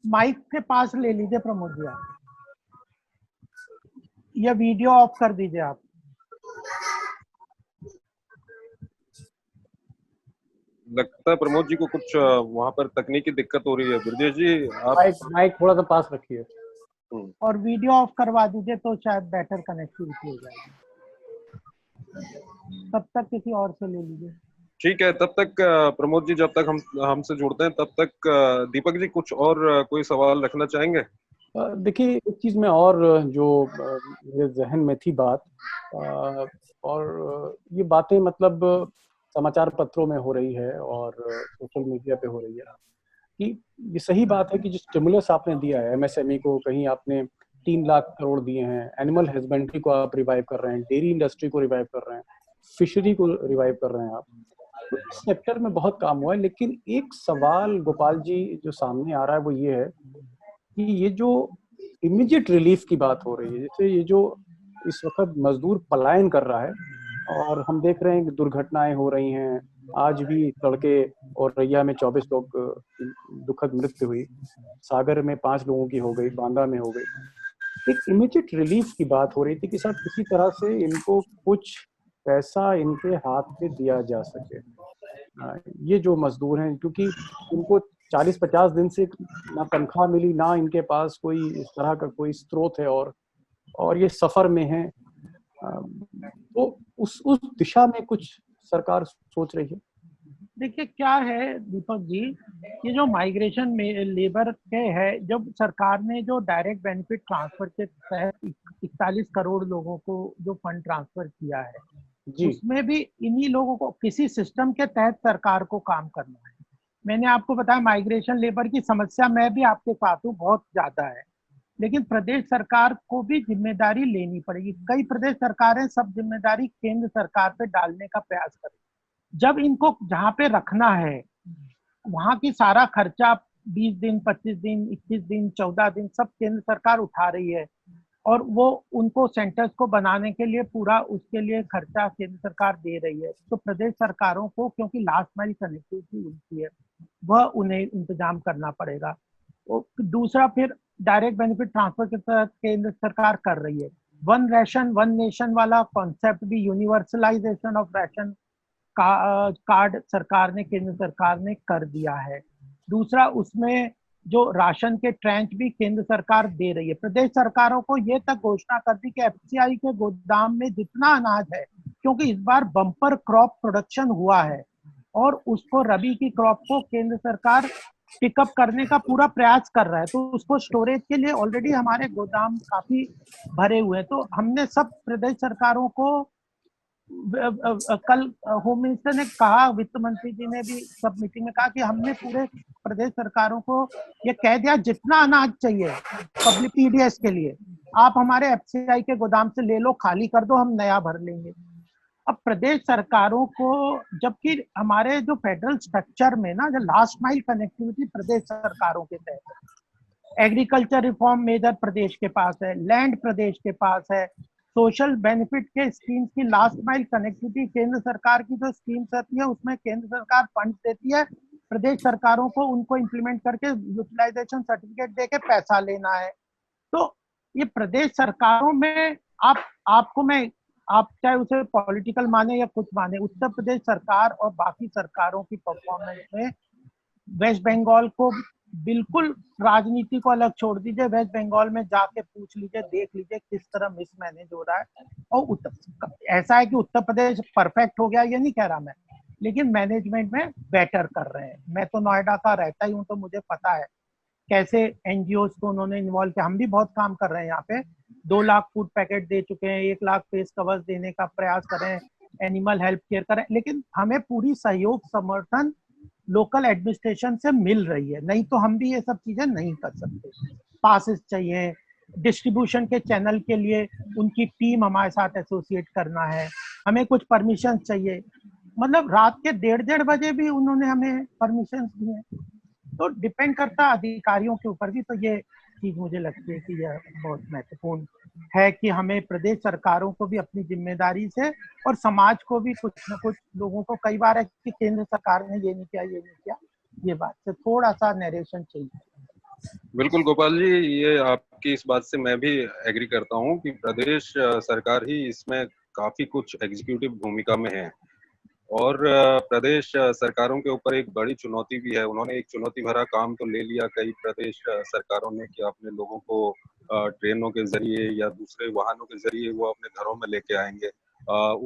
माइक के पास ले लीजिए प्रमोद जी आप, या वीडियो ऑफ कर दीजिए आप। लगता है प्रमोद जी को कुछ वहां पर तकनीकी दिक्कत हो रही है। ब्रजेश जी, आप माइक थोड़ा सा पास रखिए और वीडियो ऑफ करवा दीजिए, तो शायद बेटर कनेक्टिविटी हो जाएगी। तब तक किसी और से ले लीजिए। ठीक है। तब तक प्रमोद जी जब तक हमसे जुड़ते हैं, तब तक दीपक जी कुछ और कोई सवाल रखना चाहेंगे? देखिए, एक चीज में और जो मेरे जहन में थी बात, और ये बातें मतलब समाचार पत्रों में हो रही है और सोशल मीडिया पे हो रही है कि ये सही बात है कि जो स्टिमुलस आपने दिया है एमएसएमई को, कहीं आपने 3 लाख करोड़ दिए हैं, एनिमल हस्बेंड्री को आप रिवाइव कर रहे हैं, डेयरी इंडस्ट्री को रिवाइव कर रहे हैं, फिशरी को रिवाइव कर रहे हैं आप, तो इस सेक्टर में बहुत काम हुआ है। लेकिन एक सवाल गोपाल जी जो सामने आ रहा है वो ये है कि ये जो इमीडिएट रिलीफ की बात हो रही है, जैसे ये जो इस वक्त मजदूर पलायन कर रहा है और हम देख रहे हैं कि दुर्घटनाएं हो रही हैं, आज भी तड़के और रैया में 24 लोग दुखद मृत्यु हुई, सागर में 5 लोगों की हो गई, बांदा में हो गई। एक इमीडिएट रिलीफ की बात हो रही थी कि साहब किसी तरह से इनको कुछ पैसा इनके हाथ में दिया जा सके। ये जो मजदूर हैं, क्योंकि इनको 40-50 दिन से ना तनख्वाह मिली, ना इनके पास कोई इस तरह का कोई स्रोत है और ये सफर में है, तो उस दिशा में कुछ सरकार सोच रही है? देखिए क्या है दीपक जी, ये जो माइग्रेशन में लेबर के है, जब सरकार ने जो डायरेक्ट बेनिफिट ट्रांसफर के तहत 41 करोड़ लोगों को जो फंड ट्रांसफर किया है, उसमें भी इन्हीं लोगों को किसी सिस्टम के तहत सरकार को काम करना है। मैंने आपको बताया माइग्रेशन लेबर की समस्या, मैं भी आपके साथ हूँ, बहुत ज्यादा है, लेकिन प्रदेश सरकार को भी जिम्मेदारी लेनी पड़ेगी। कई प्रदेश सरकारें सब जिम्मेदारी केंद्र सरकार पे डालने का प्रयास करें। जब इनको जहाँ पे रखना है वहां की सारा खर्चा 20 दिन, 25 दिन, 21 दिन, 14 दिन सब केंद्र सरकार उठा रही है, और वो उनको सेंटर्स को बनाने के लिए पूरा उसके लिए खर्चा केंद्र सरकार दे रही है। तो प्रदेश सरकारों को, क्योंकि लास्ट माइल कनेक्टिविटी उनकी है, वह उन्हें इंतजाम करना पड़ेगा। दूसरा, फिर डायरेक्ट बेनिफिट ट्रांसफर के तहत केंद्र सरकार कर रही है। वन रेशन वन नेशन वाला कॉन्सेप्ट भी, यूनिवर्सलाइजेशन ऑफ राशन कार्ड सरकार ने, केंद्र सरकार ने कर दिया है। दूसरा, उसमें जो राशन के ट्रैंच भी केंद्र सरकार दे रही है। प्रदेश सरकारों को ये तक घोषणा कर दी कि एफसीआई के गोदाम में जितना अनाज है, क्योंकि इस बार बम्पर क्रॉप प्रोडक्शन हुआ है और उसको, रबी की क्रॉप को केंद्र सरकार पिकअप करने का पूरा प्रयास कर रहा है, तो उसको स्टोरेज के लिए ऑलरेडी हमारे गोदाम काफी भरे हुए हैं। तो हमने सब प्रदेश सरकारों को, कल होम मिनिस्टर ने कहा, वित्त मंत्री जी ने भी सब मीटिंग में कहा कि हमने पूरे प्रदेश सरकारों को ये कह दिया, जितना अनाज चाहिए पब्लिक पीडीएस के लिए आप हमारे एफसीआई के गोदाम से ले लो, खाली कर दो, हम नया भर लेंगे। अब प्रदेश सरकारों को, जबकि हमारे जो फेडरल स्ट्रक्चर में ना, जो लास्ट माइल कनेक्टिविटी प्रदेश सरकारों के तहत, एग्रीकल्चर रिफॉर्म मेजर प्रदेश के पास है, लैंड प्रदेश के पास है, सोशल बेनिफिट के स्कीम्स की लास्ट माइल कनेक्टिविटी केंद्र सरकार की जो स्कीम्स आती है उसमें केंद्र सरकार फंड देती है, प्रदेश सरकारों को उनको इंप्लीमेंट करके यूटिलाइजेशन सर्टिफिकेट देके पैसा लेना है। तो ये प्रदेश सरकारों में आप चाहे उसे पॉलिटिकल माने या कुछ माने, उत्तर प्रदेश सरकार और बाकी सरकारों की परफॉर्मेंस में वेस्ट बंगाल को बिल्कुल, राजनीति को अलग छोड़ दीजिए, वेस्ट बंगाल में जाके पूछ लीजिए, देख लीजिए किस तरह मिसमैनेज हो रहा है। और ऐसा है कि उत्तर प्रदेश परफेक्ट हो गया ये नहीं कह रहा मैं, लेकिन मैनेजमेंट में बेटर कर रहे हैं। मैं तो नोएडा का रहता ही हूँ, तो मुझे पता है कैसे एनजीओ को उन्होंने इन्वॉल्व किया। हम भी बहुत काम कर रहे हैं यहाँ पे, 2 लाख फूड पैकेट दे चुके हैं, 1 लाख फेस कवर्स देने का प्रयास कर रहे हैं, एनिमल हेल्थ केयर कर रहे हैं, लेकिन हमें पूरी सहयोग समर्थन लोकल एडमिनिस्ट्रेशन से मिल रही है, नहीं तो हम भी ये सब चीजें नहीं कर सकते। पासेस चाहिए, डिस्ट्रीब्यूशन के चैनल के लिए उनकी टीम हमारे साथ एसोसिएट करना है, हमें कुछ परमिशन चाहिए, मतलब रात के 1:30 बजे भी उन्होंने हमें परमिशन दिए। तो डिपेंड करता अधिकारियों के ऊपर भी। तो ये चीज मुझे लगती है कि यह बहुत महत्वपूर्ण है कि हमें प्रदेश सरकारों को भी अपनी जिम्मेदारी से, और समाज को भी, कुछ न कुछ लोगों को कई बार है कि केंद्र सरकार ने ये नहीं किया, ये नहीं किया, ये बात से थोड़ा सा नरेशन चाहिए। बिल्कुल गोपाल जी, ये आपकी इस बात से मैं भी एग्री करता हूँ कि प्रदेश सरकार ही इसमें काफी कुछ एग्जीक्यूटिव भूमिका में है, और प्रदेश सरकारों के ऊपर एक बड़ी चुनौती भी है। उन्होंने एक चुनौती भरा काम तो ले लिया कई प्रदेश सरकारों ने कि अपने लोगों को ट्रेनों के जरिए या दूसरे वाहनों के जरिए वो अपने घरों में लेके आएंगे।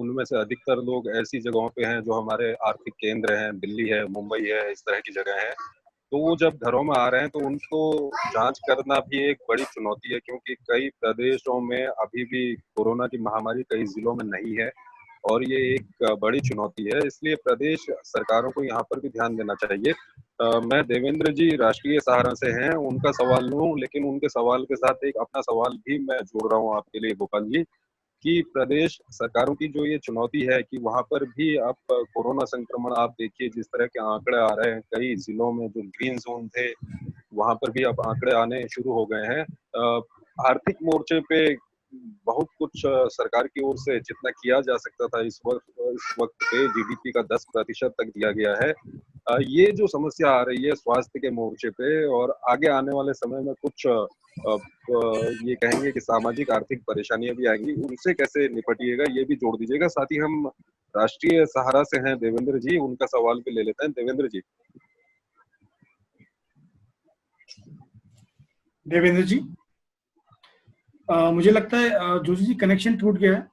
उनमें से अधिकतर लोग ऐसी जगहों पे हैं जो हमारे आर्थिक केंद्र हैं, दिल्ली है, मुंबई है, इस तरह की जगह है। तो वो जब घरों में आ रहे हैं तो उनको जांच करना भी एक बड़ी चुनौती है, क्योंकि कई प्रदेशों में अभी भी कोरोना की महामारी कई जिलों में नहीं है, और ये एक बड़ी चुनौती है। इसलिए प्रदेश सरकारों को यहाँ पर भी ध्यान देना चाहिए। मैं देवेंद्र जी राष्ट्रीय सहारा से हैं, उनका सवाल लूं, लेकिन उनके सवाल के साथ एक अपना सवाल भी मैं जोड़ रहा हूँ आपके लिए गोपाल जी, कि प्रदेश सरकारों की जो ये चुनौती है कि वहां पर भी आप कोरोना संक्रमण आप देखिए, जिस तरह के आंकड़े आ रहे हैं, कई जिलों में जो ग्रीन जोन थे वहां पर भी अब आंकड़े आने शुरू हो गए हैं। आर्थिक मोर्चे पे बहुत कुछ सरकार की ओर से जितना किया जा सकता था इस वक्त पे जीडीपी का 10% तक दिया गया है। ये जो समस्या आ रही है स्वास्थ्य के मोर्चे पे, और आगे आने वाले समय में कुछ ये कहेंगे कि सामाजिक आर्थिक परेशानियां भी आएंगी, उनसे कैसे निपटिएगा ये भी जोड़ दीजिएगा। साथ ही हम राष्ट्रीय सहारा से हैं देवेंद्र जी, उनका सवाल भी ले लेते हैं। देवेंद्र जी। देवेंद्र जी, मुझे लगता है जोशी जी कनेक्शन टूट गया है।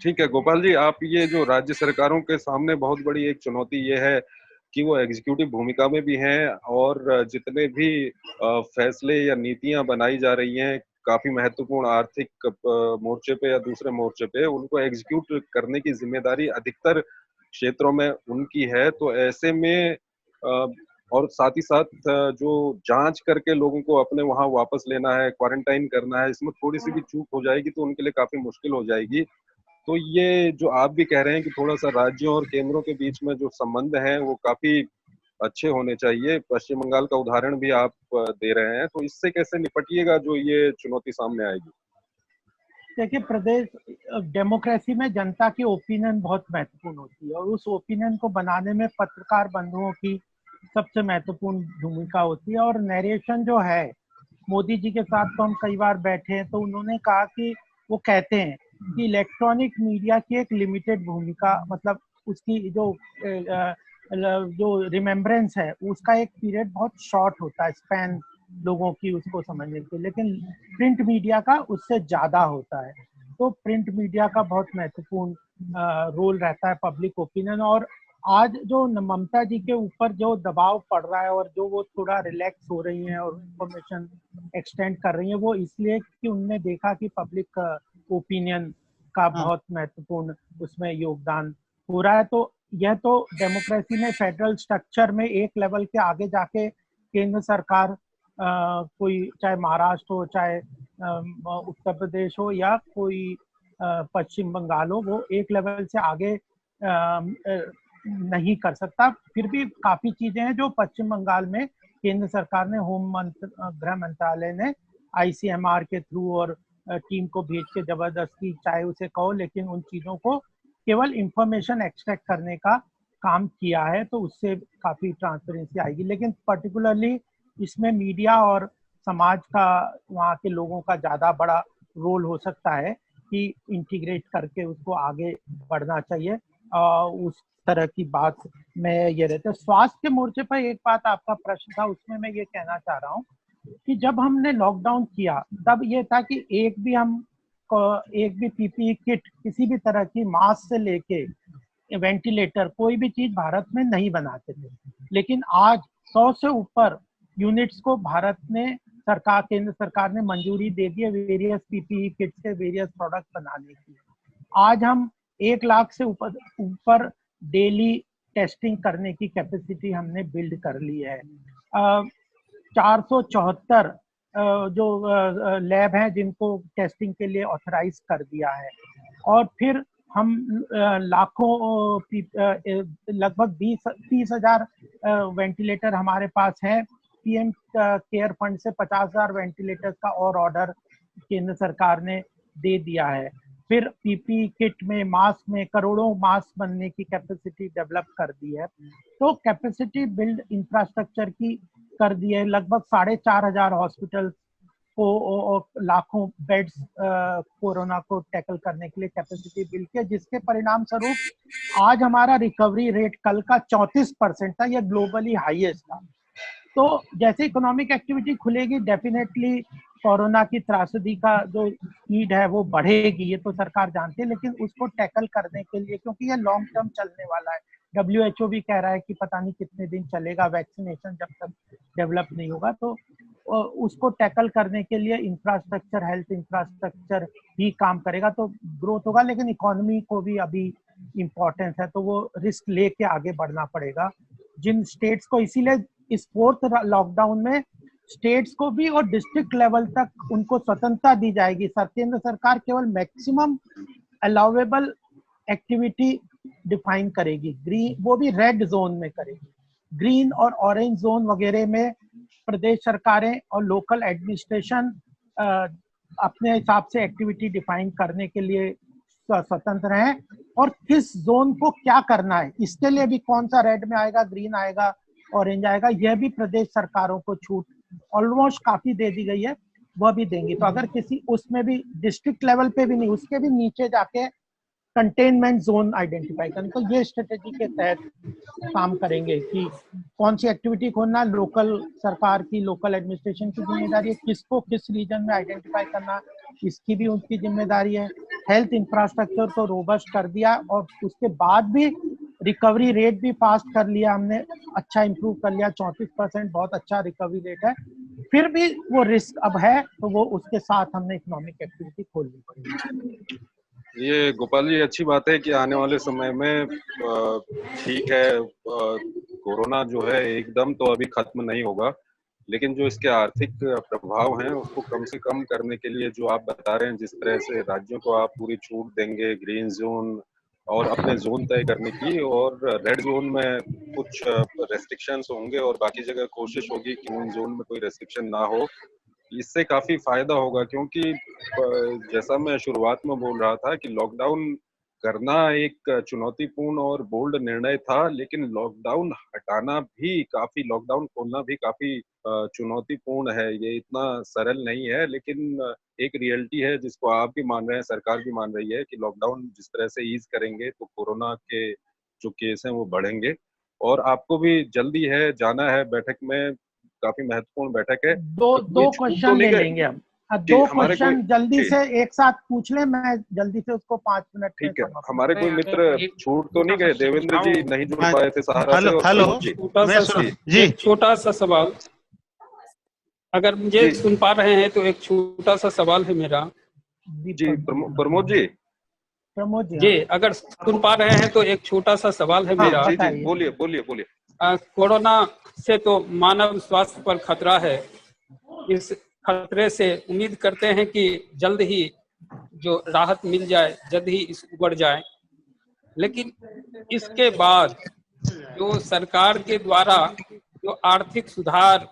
ठीक है गोपाल जी, आप ये जो राज्य सरकारों के सामने बहुत बड़ी एक चुनौती ये है कि वो एग्जीक्यूटिव भूमिका में भी हैं, और जितने भी फैसले या नीतियां बनाई जा रही हैं काफी महत्वपूर्ण आर्थिक मोर्चे पे या दूसरे मोर्चे पे, उनको एग्जीक्यूट करने की जिम्मेदारी अधिकतर क्षेत्रों में उनकी है। तो ऐसे में और साथ ही साथ जो जांच करके लोगों को अपने वहां वापस लेना है, क्वारंटाइन करना है, इसमें थोड़ी सी भी चूक हो जाएगी तो उनके लिए काफी मुश्किल हो जाएगी। तो ये जो आप भी कह रहे हैं कि थोड़ा सा राज्यों और केंद्रों के बीच में जो संबंध हैं वो काफी अच्छे होने चाहिए, पश्चिम बंगाल का उदाहरण भी आप दे रहे हैं, तो इससे कैसे निपटिएगा जो ये चुनौती सामने आएगी? देखिए, प्रदेश डेमोक्रेसी में जनता की ओपिनियन बहुत महत्वपूर्ण होती है और उस ओपिनियन को बनाने में पत्रकार बंधुओं की सबसे महत्वपूर्ण भूमिका होती है। और नरेशन जो है, मोदी जी के साथ तो हम कई बार बैठे हैं, तो उन्होंने कहा कि वो कहते हैं कि इलेक्ट्रॉनिक मीडिया की एक लिमिटेड भूमिका, मतलब उसकी जो रिमेम्बरेंस है उसका एक पीरियड बहुत शॉर्ट होता है, स्पैन लोगों की उसको समझने के, लेकिन प्रिंट मीडिया का उससे ज्यादा होता है। तो प्रिंट मीडिया का बहुत महत्वपूर्ण रोल रहता है पब्लिक ओपिनियन। और आज जो ममता जी के ऊपर जो दबाव पड़ रहा है और जो वो थोड़ा रिलैक्स हो रही हैं और इंफॉर्मेशन एक्सटेंड कर रही हैं, वो इसलिए कि उनने देखा कि पब्लिक ओपिनियन का बहुत महत्वपूर्ण उसमें योगदान हो रहा है। तो यह तो डेमोक्रेसी में फेडरल स्ट्रक्चर में एक लेवल के आगे जाके केंद्र सरकार कोई, चाहे महाराष्ट्र हो, चाहे उत्तर प्रदेश हो या कोई पश्चिम बंगाल हो, वो एक लेवल से आगे नहीं कर सकता। फिर भी काफी चीजें हैं जो पश्चिम बंगाल में केंद्र सरकार ने, गृह मंत्रालय ने ICMR के थ्रू और टीम को भेज के जबरदस्ती, चाहे उसे कहो, लेकिन उन चीजों को केवल इंफॉर्मेशन एक्सट्रैक्ट करने का काम किया है, तो उससे काफी ट्रांसपेरेंसी आएगी। लेकिन पर्टिकुलरली इसमें मीडिया और समाज का, वहाँ के लोगों का ज्यादा बड़ा रोल हो सकता है कि इंटीग्रेट करके उसको आगे बढ़ना चाहिए। उस तरह की बात मैं ये रहता है। स्वास्थ्य के मोर्चे पर एक बात, आपका प्रश्न था उसमें मैं ये कहना चाह रहा हूँ कि जब हमने लॉकडाउन किया तब ये था कि एक भी PPE किट, किसी भी तरह की मास्क से लेके वेंटिलेटर, कोई भी चीज भारत में नहीं बनाते थे। लेकिन आज 100 से ऊपर यूनिट्स को भारत ने, केंद्र सरकार ने मंजूरी दे दी है वेरियस PPE किट से वेरियस प्रोडक्ट बनाने की। आज हम 1 लाख से ऊपर डेली टेस्टिंग करने की कैपेसिटी हमने बिल्ड कर ली है। 474 जो लैब हैं जिनको टेस्टिंग के लिए ऑथराइज कर दिया है। और फिर हम लाखों, लगभग 30,000 वेंटिलेटर हमारे पास है। PM केयर फंड से 50,000 वेंटिलेटर का और ऑर्डर केंद्र सरकार ने दे दिया है। फिर PPE किट में, मास्क में करोड़ों मास्क बनने की कैपेसिटी डेवलप कर दी है। तो कैपेसिटी बिल्ड इंफ्रास्ट्रक्चर की कर दी है। लगभग 4,500 हॉस्पिटल को और लाखों बेड्स कोरोना को टैकल करने के लिए कैपेसिटी बिल्ड किया, जिसके परिणाम स्वरूप आज हमारा रिकवरी रेट कल का 34% था, यह ग्लोबली हाईएस्ट था। तो जैसे इकोनॉमिक एक्टिविटी खुलेगी, डेफिनेटली कोरोना की त्रासदी का जो स्पीड है वो बढ़ेगी, ये तो सरकार जानती है। लेकिन उसको टैकल करने के लिए, क्योंकि ये लॉन्ग टर्म चलने वाला है, WHO भी कह रहा है कि पता नहीं कितने दिन चलेगा वैक्सीनेशन जब तक डेवलप नहीं होगा। तो उसको टैकल करने के लिए इंफ्रास्ट्रक्चर, हेल्थ इंफ्रास्ट्रक्चर ही काम करेगा, तो ग्रोथ होगा। लेकिन इकोनॉमी को भी अभी इम्पोर्टेंस है, तो वो रिस्क लेके आगे बढ़ना पड़ेगा। जिन स्टेट्स को, इसीलिए इस 4th लॉकडाउन में स्टेट्स को भी और डिस्ट्रिक्ट लेवल तक उनको स्वतंत्रता दी जाएगी। केंद्र सरकार केवल मैक्सिमम अलाउेबल एक्टिविटी डिफाइन करेगी, ग्रीन, वो भी रेड जोन में करेगी। ग्रीन और ऑरेंज जोन वगैरह में प्रदेश सरकारें और लोकल एडमिनिस्ट्रेशन अपने हिसाब से एक्टिविटी डिफाइन करने के लिए स्वतंत्र हैं। और किस जोन को क्या करना है, इसके लिए भी कौन सा रेड में आएगा, ग्रीन आएगा, ऑरेंज आएगा, यह भी प्रदेश सरकारों को छूट ऑलमोस्ट काफी दे दी गई है, वह भी देंगी। तो अगर किसी, उसमें भी डिस्ट्रिक्ट लेवल पे भी नहीं, उसके भी नीचे जाके कंटेनमेंट जोन आइडेंटिफाई करें, तो ये स्ट्रेटेजी के तहत काम करेंगे कि कौन सी एक्टिविटी खोलना, लोकल सरकार की, लोकल एडमिनिस्ट्रेशन की जिम्मेदारी है, किसको किस रीजन में आइडेंटिफाई करना, इसकी भी उनकी जिम्मेदारी है। हेल्थ इंफ्रास्ट्रक्चर को रोबस्ट कर दिया और उसके बाद भी रिकवरी रेट भी फास्ट कर लिया हमने, अच्छा इंप्रूव कर लिया, 34% बहुत अच्छा रिकवरी रेट है। फिर भी वो रिस्क अब है, तो वो उसके साथ हमने इकोनॉमिक एक्टिविटी खोलनी पड़ेगी। ये गोपाल जी, अच्छी बात है कि आने वाले समय में ठीक है, कोरोना जो है एकदम तो अभी खत्म नहीं होगा, लेकिन जो इसके आर्थिक प्रभाव हैं उसको कम से कम करने के लिए जो आप बता रहे हैं, जिस तरह से राज्यों को आप पूरी छूट देंगे ग्रीन जोन और अपने जोन तय करने की, और रेड जोन में कुछ रेस्ट्रिक्शंस होंगे और बाकी जगह कोशिश होगी कि उन जोन में कोई रेस्ट्रिक्शन ना हो, इससे काफी फायदा होगा, क्योंकि जैसा मैं शुरुआत में बोल रहा था कि लॉकडाउन करना एक चुनौतीपूर्ण और बोल्ड निर्णय था, लेकिन लॉकडाउन हटाना भी काफी, लॉकडाउन खोलना भी काफी चुनौतीपूर्ण है। ये इतना सरल नहीं है, लेकिन एक रियलिटी है जिसको आप भी मान रहे हैं, सरकार भी मान रही है कि लॉकडाउन जिस तरह से ईज करेंगे तो कोरोना के जो केस हैं वो बढ़ेंगे। और आपको भी जल्दी है, जाना है बैठक में, काफी महत्वपूर्ण बैठक है, दो तो कोई दो छूट तो क्वेश्चन नहीं ले गए? लेंगे हम। जी, दो हमारे कोई, क्वेश्चन जल्दी जी से एक साथ पूछ ले, मैं जल्दी से उसको 5 मिनट में ठीक है। समाप्त हमारे कोई अगर मित्र एक छूट तो नहीं छोटा गए? सा देवेंद्र जी सुझाव, नहीं जुड़ हाँ, पाए थे सहारा से, हेलो और हेलो, प्रमोद जी। छोटा मैं सा जी एक छोटा सा सवाल, अगर मुझे जी सुन पा रहे हैं तो एक छोटा सा सवाल है मेरा। जी, प्रमोद जी, प्रमोद जी। जी, अगर सुन पा रहे हैं तो एक छोटा सा सवाल है हाँ, मेरा। जी जी, बताइए। बोलिए बोलिए बोलिए। कोरोना से तो मानव स्वास्थ्य पर खतरा है। इस खतरे से उम्मीद करते हैं कि जल्द ही जो राहत मिल जाए, जल्द ही इस उबर जाए। लेकिन इसके बाद जो सरकार के द्वारा जो आर्थिक सुधार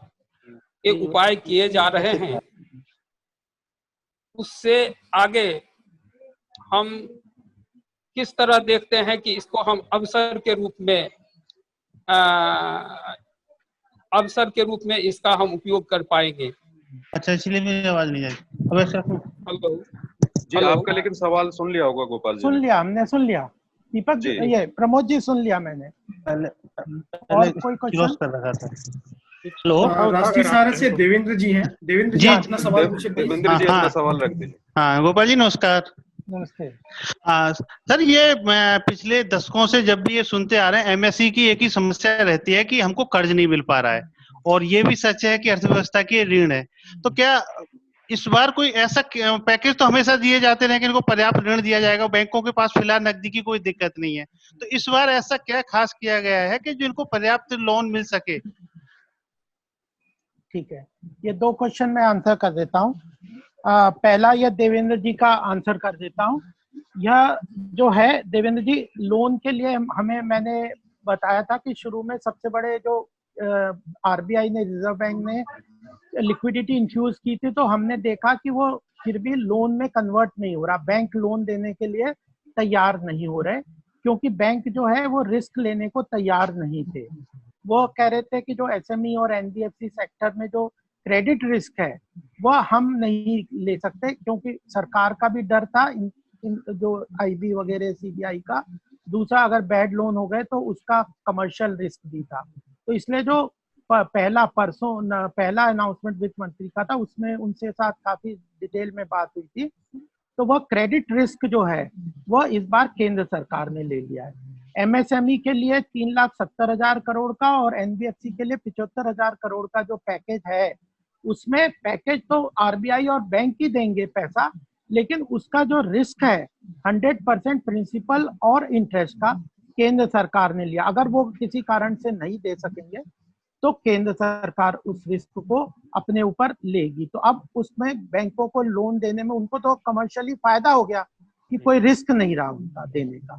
के उपाय किए जा रहे हैं, उससे आगे हम किस तरह देखते हैं कि इसको हम अवसर के रूप में इसका हम उपयोग कर पाएंगे। अच्छा, इसलिए मेरी आवाज नहीं आई। अब ऐसा हेलो जी, हेलो, आपका लेकिन सवाल सुन लिया होगा गोपाल जी सुन ने। लिया, हमने सुन लिया। दीपक जी। ये प्रमोद जी सुन लिया मैंने। पहले और कोई क्लोज क्वेश्चन? कर रखा था। हेलो, राष्ट्रीय सहारा से देवेंद्र जी हैं। देवेंद्र जी जी, अपना सवाल पूछे प्लीज। देवेंद्र जी हाँ, अपना हाँ। सवाल रख दीजिए। हाँ गोपाल जी नमस्कार। नमस्ते। सर, ये पिछले दशकों से जब भी ये सुनते आ रहे हैं, एमएसई की एक ही समस्या रहती है कि हमको कर्ज नहीं मिल पा रहा है, और ये भी सच है कि अर्थव्यवस्था की ऋण है। तो क्या इस बार कोई ऐसा पैकेज, तो हमेशा दिए जाते रहे कि इनको पर्याप्त ऋण दिया जाएगा, बैंकों के पास फिलहाल नकदी की कोई दिक्कत नहीं है, तो इस बार ऐसा क्या खास किया गया है कि जो इनको पर्याप्त लोन मिल सके? ठीक है, ये 2 क्वेश्चन मैं आंसर कर देता हूँ। पहला यह देवेंद्र जी का आंसर कर देता हूँ। यह जो है देवेंद्र जी, लोन के लिए हमें, मैंने बताया था कि शुरू में सबसे बड़े जो आरबीआई ने, रिजर्व बैंक ने लिक्विडिटी इन्फ्यूज की थी, तो हमने देखा कि वो फिर भी लोन में कन्वर्ट नहीं हो रहा। बैंक लोन देने के लिए तैयार नहीं हो रहे, क्योंकि बैंक जो है वो रिस्क लेने को तैयार नहीं थे। वो कह रहे थे कि जो एसएमई और एनबीएफसी सेक्टर में जो क्रेडिट रिस्क है वह हम नहीं ले सकते, क्योंकि सरकार का भी डर था, इन जो आईबी वगैरह सीबीआई का। दूसरा, अगर बैड लोन हो गए तो उसका कमर्शियल रिस्क भी था। तो इसलिए जो पहला अनाउंसमेंट वित्त मंत्री का था, उसमें उनसे साथ काफी डिटेल में बात हुई थी। तो वह क्रेडिट रिस्क जो है वह इस बार केंद्र सरकार ने ले लिया है। एमएसएमई के लिए 3,70,000 करोड़ का और एनबीएफसी के लिए 75,000 करोड़ का जो पैकेज है, उसमें पैकेज तो आरबीआई और बैंक ही देंगे पैसा, लेकिन उसका जो रिस्क है 100% प्रिंसिपल और इंटरेस्ट का केंद्र सरकार ने लिया। अगर वो किसी कारण से नहीं दे सकेंगे तो केंद्र सरकार उस रिस्क को अपने ऊपर लेगी। तो अब उसमें बैंकों को लोन देने में उनको तो कमर्शियली फायदा हो गया कि कोई रिस्क नहीं रहा उनका देने का,